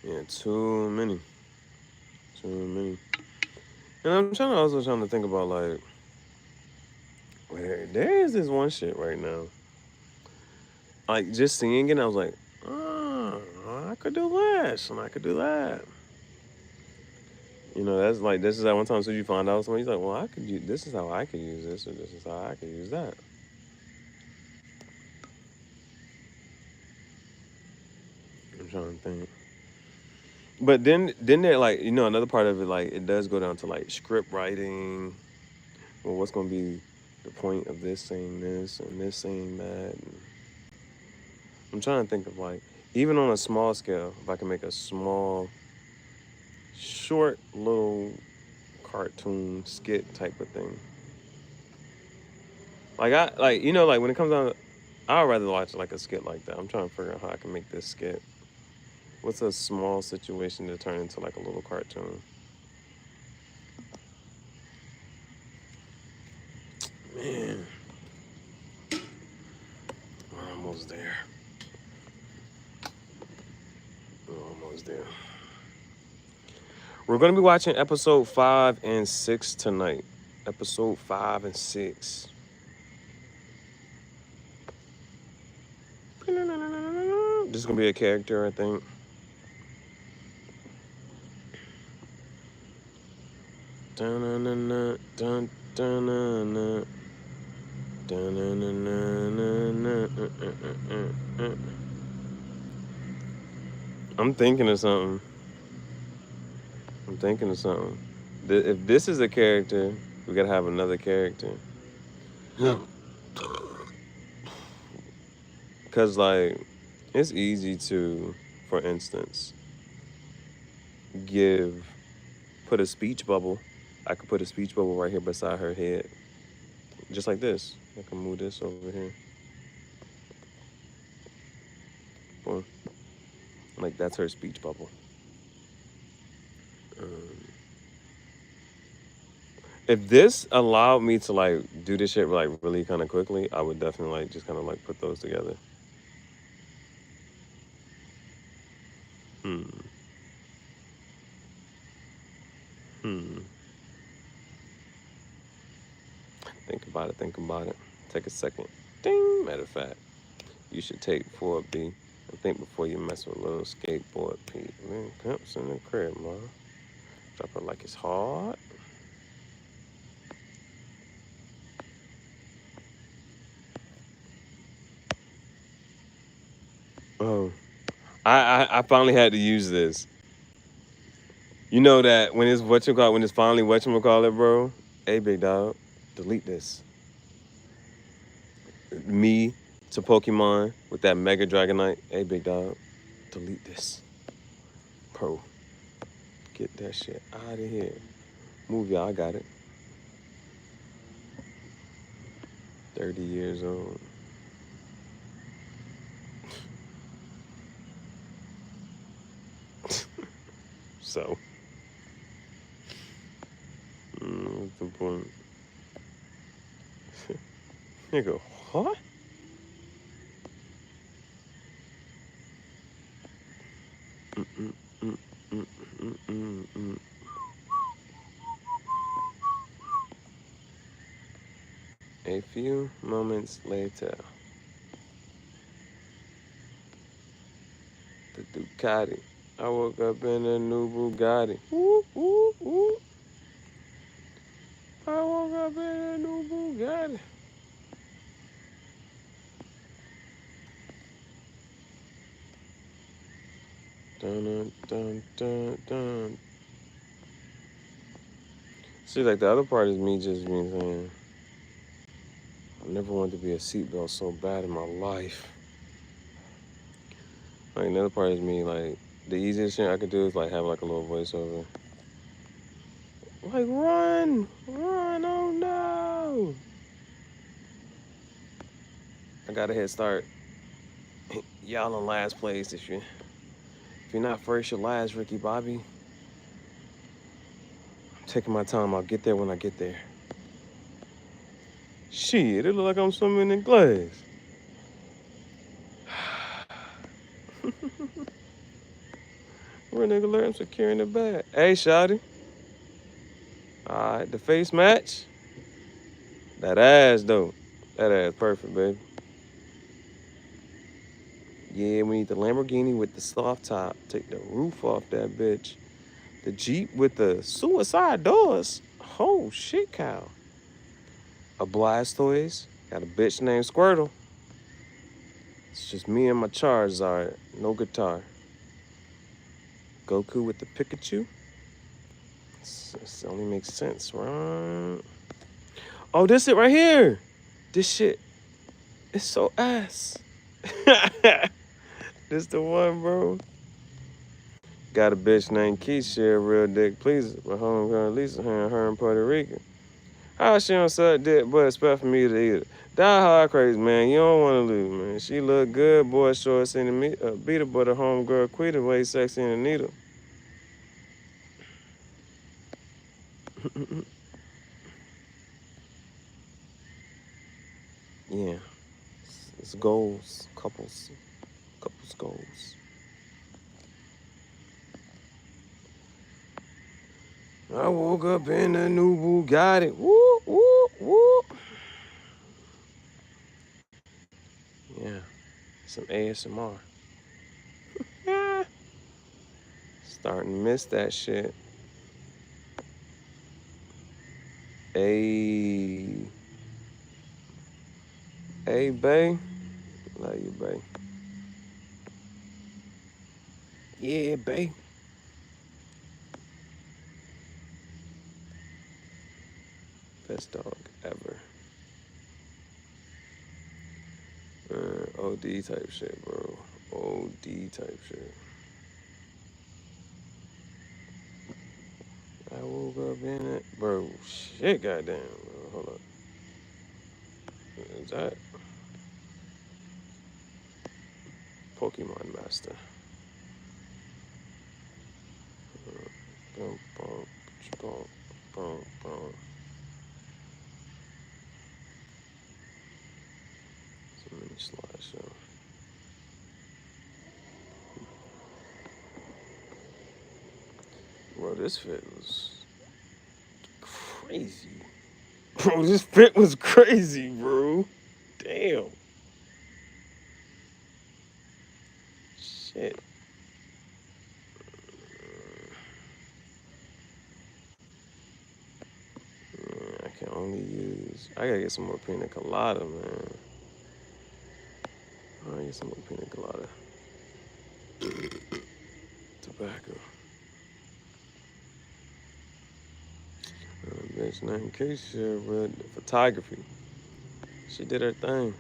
Yeah, too many. Too many. And I'm also trying to think about like there is this one shit right now. Like just seeing it, I was like, oh, I could do this and I could do that. That's like this is that one time so you find out something, he's like, well, I could use this is how I could use this, or this is how I could use that. I'm trying to think. But then there like, another part of it, like it does go down to like script writing. Well, what's gonna be the point of this saying this and this saying that? And I'm trying to think of like, even on a small scale, if I can make a small, short little cartoon skit type of thing. Like like when it comes down, I'd rather watch like a skit like that. I'm trying to figure out how I can make this skit. What's a small situation to turn into like a little cartoon? Man, we're almost there. We're almost there. We're gonna be watching episode 5 and 6 tonight. Episode 5 and 6. This is gonna be a character, I think. Dun, dun, dun, I'm thinking of something. I'm thinking of something. If this is a character, we gotta have another character. Cause like, it's easy to, for instance, put a speech bubble. I could put a speech bubble right here beside her head, just like this. I can move this over here. Boom. Like that's her speech bubble. If this allowed me to like do this shit like really kind of quickly, I would definitely like just kind of like put those together. Hmm. Hmm. Think about it. Think about it. Take a second. Ding. Matter of fact, you should take 4B and think before you mess with a little skateboard Pete. Man, pimps in the crib, man. Drop it like it's hard. Oh, I finally had to use this. You know that when it's when it's finally whatchamacallit, bro. Hey, big dog, delete this. Me to Pokemon with that Mega Dragonite. Hey, big dog, delete this. Bro, get that shit out of here. Move, y'all. I got it. 30 years old. So, what's the point? Nigga, what? A few moments later, the Ducati. I woke up in a new Bugatti. Woo, woo, woo. I woke up in a new Bugatti. Dun, dun, dun, dun, dun. See, like the other part is me just being saying, I never wanted to be a seatbelt so bad in my life. Like another part is me, like the easiest thing I could do is like have like a little voiceover. Like run, run, oh no. I got a head start. Y'all in last place if you're not first, you're last, Ricky Bobby. I'm taking my time, I'll get there when I get there. Shit, it look like I'm swimming in glass. Real nigga alert, I'm securing the bag. Hey, shawty. Alright, the face match. That ass, though. That ass perfect, baby. Yeah, we need the Lamborghini with the soft top. Take the roof off that bitch. The Jeep with the suicide doors. Oh, shit, cow. A Blastoise. Got a bitch named Squirtle. It's just me and my Charizard. No guitar. Goku with the Pikachu. This only makes sense, right? Oh, this it right here. This shit is so ass. This the one, bro. Got a bitch named Keisha, real dick pleaser. But homegrown Lisa, her in Puerto Rico. How she don't suck dick but expect for me to eat it? Die hard crazy, man. You don't want to lose, man. She look good, boy shorts in the beat her, but her homegirl quit her way sexy in the needle. Yeah, it's goals, couples goals. I woke up in a new Bugatti. Woo, woo, woo. Yeah, some ASMR. Yeah. Starting to miss that shit. Hey, hey, bae. Love you, bae. Yeah, bae. Best dog ever. OD type shit, bro. OD type shit. I woke up in it. Bro, shit, goddamn. Bro. Hold up. Is that Pokemon Master? Boom, boom, boom, boom, boom. So many slideshow. Bro, this fit was crazy. Bro, this fit was crazy, bro. Damn. Shit. Man, I can only use. I gotta get some more pina colada, man. I gotta get some more pina colada. Tobacco. Bitch named Keisha read photography. She did her thing.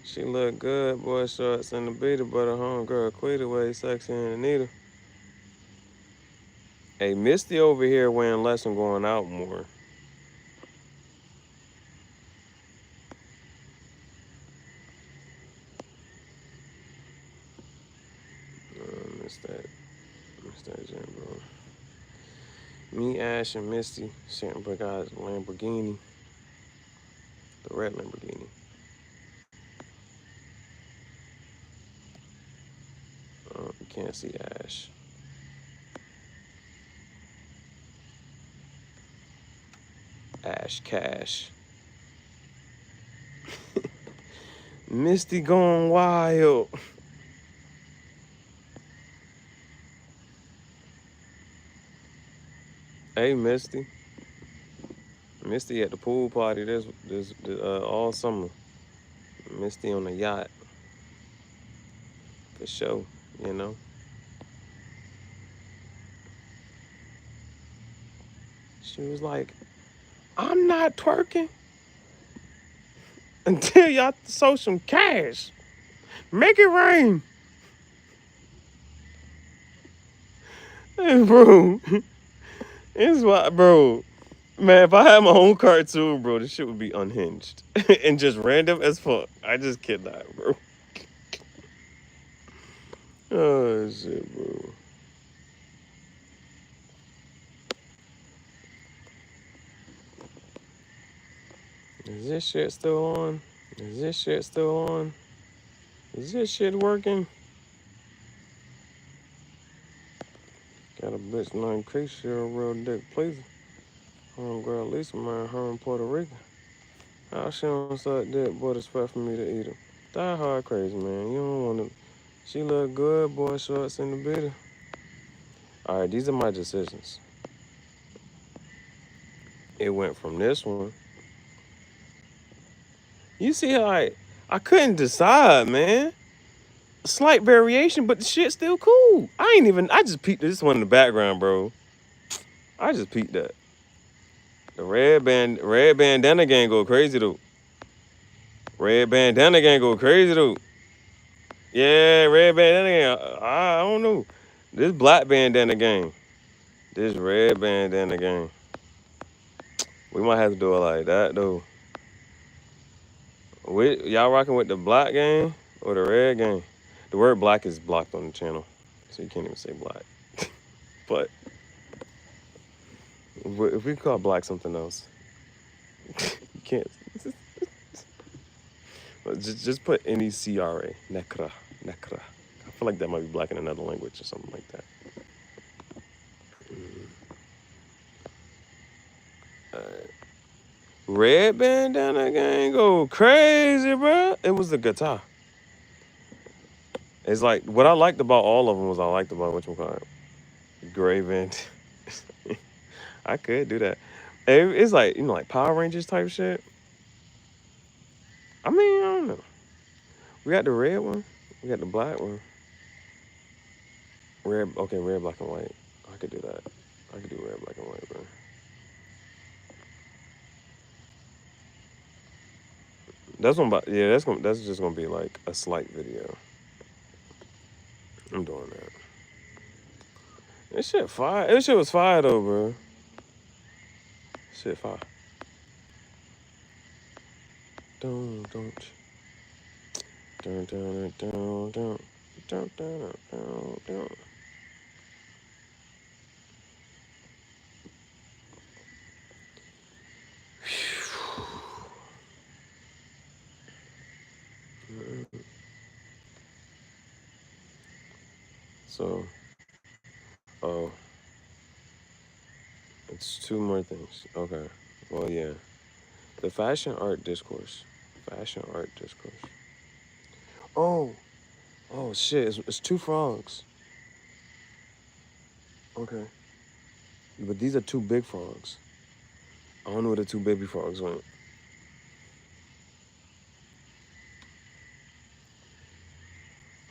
She looked good, boy shorts and the beater, but her homegirl quit away sexy and Anita. Hey, Misty over here wearing less and going out more. Miss that gym, bro. Me, Ash, and Misty sharing Brigade's Lamborghini, the red Lamborghini. You can't see Ash. Ash Cash. Misty going wild. Hey, Misty. Misty at the pool party this all summer. Misty on the yacht for sure. You know. She was like, "I'm not twerking until y'all show some cash. Make it rain." Hey, bro. It's why, bro. Man, if I had my own cartoon, bro, this shit would be unhinged and just random as fuck. I just cannot, bro. Oh shit, bro. Is this shit still on? Is this shit still on? Is this shit working? Got a bitch named Keisha, a real dick pleaser. Homegirl Lisa married her in Puerto Rico. How she don't suck dick, boy, expect for me to eat her. Die hard crazy, man. You don't want to. She look good, boy, shorts in the beater. All right, these are my decisions. It went from this one. You see how I couldn't decide, man. Slight variation, but the shit's still cool. I just peeped this one in the background, bro. I just peeped that. The red bandana gang go crazy though. Red bandana gang go crazy though. Yeah, red bandana gang. I don't know. This black bandana gang. This red bandana gang. We might have to do it like that though. Y'all rocking with the black game or the red game? The word black is blocked on the channel, so you can't even say black. But if we call black something else, you can't. Just put NECRA, necra, necra. I feel like that might be black in another language or something like that. Red bandana gang go crazy, bro. It was the guitar. It's like what I liked about all of them was I liked about which one called gray band. I could do that. It's like like Power Rangers type shit. I mean, I don't know. We got the red one. We got the black one. Red, okay, red, black, and white. I could do that. I could do red, black, and white, bro. That's one, yeah. That's just gonna be like a slight video. I'm doing that. This shit fire. This shit was fire though, bro. Shit fire. Don't. Don't. So, oh, it's two more things. Okay. Well, yeah. The fashion art discourse. Fashion art discourse. Oh shit! It's two frogs. Okay. But these are two big frogs. I don't know where the two baby frogs went.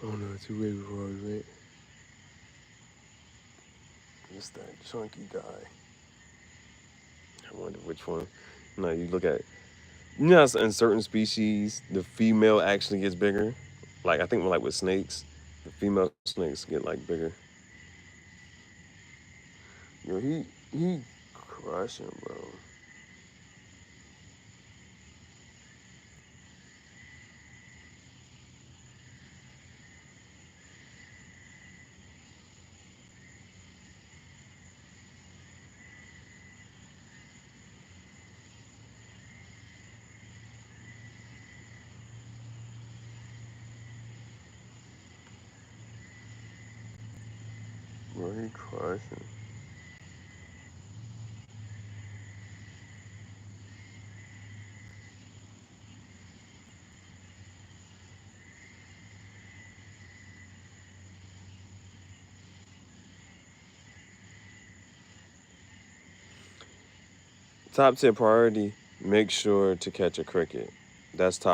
I don't know where the two baby frogs went. It's that chunky guy. I wonder which one. No, you look at, in certain species, the female actually gets bigger. Like I think like with snakes, the female snakes get like bigger. Yo, he crushing, bro. Bro, he crushing. Top tip priority: make sure to catch a cricket. That's top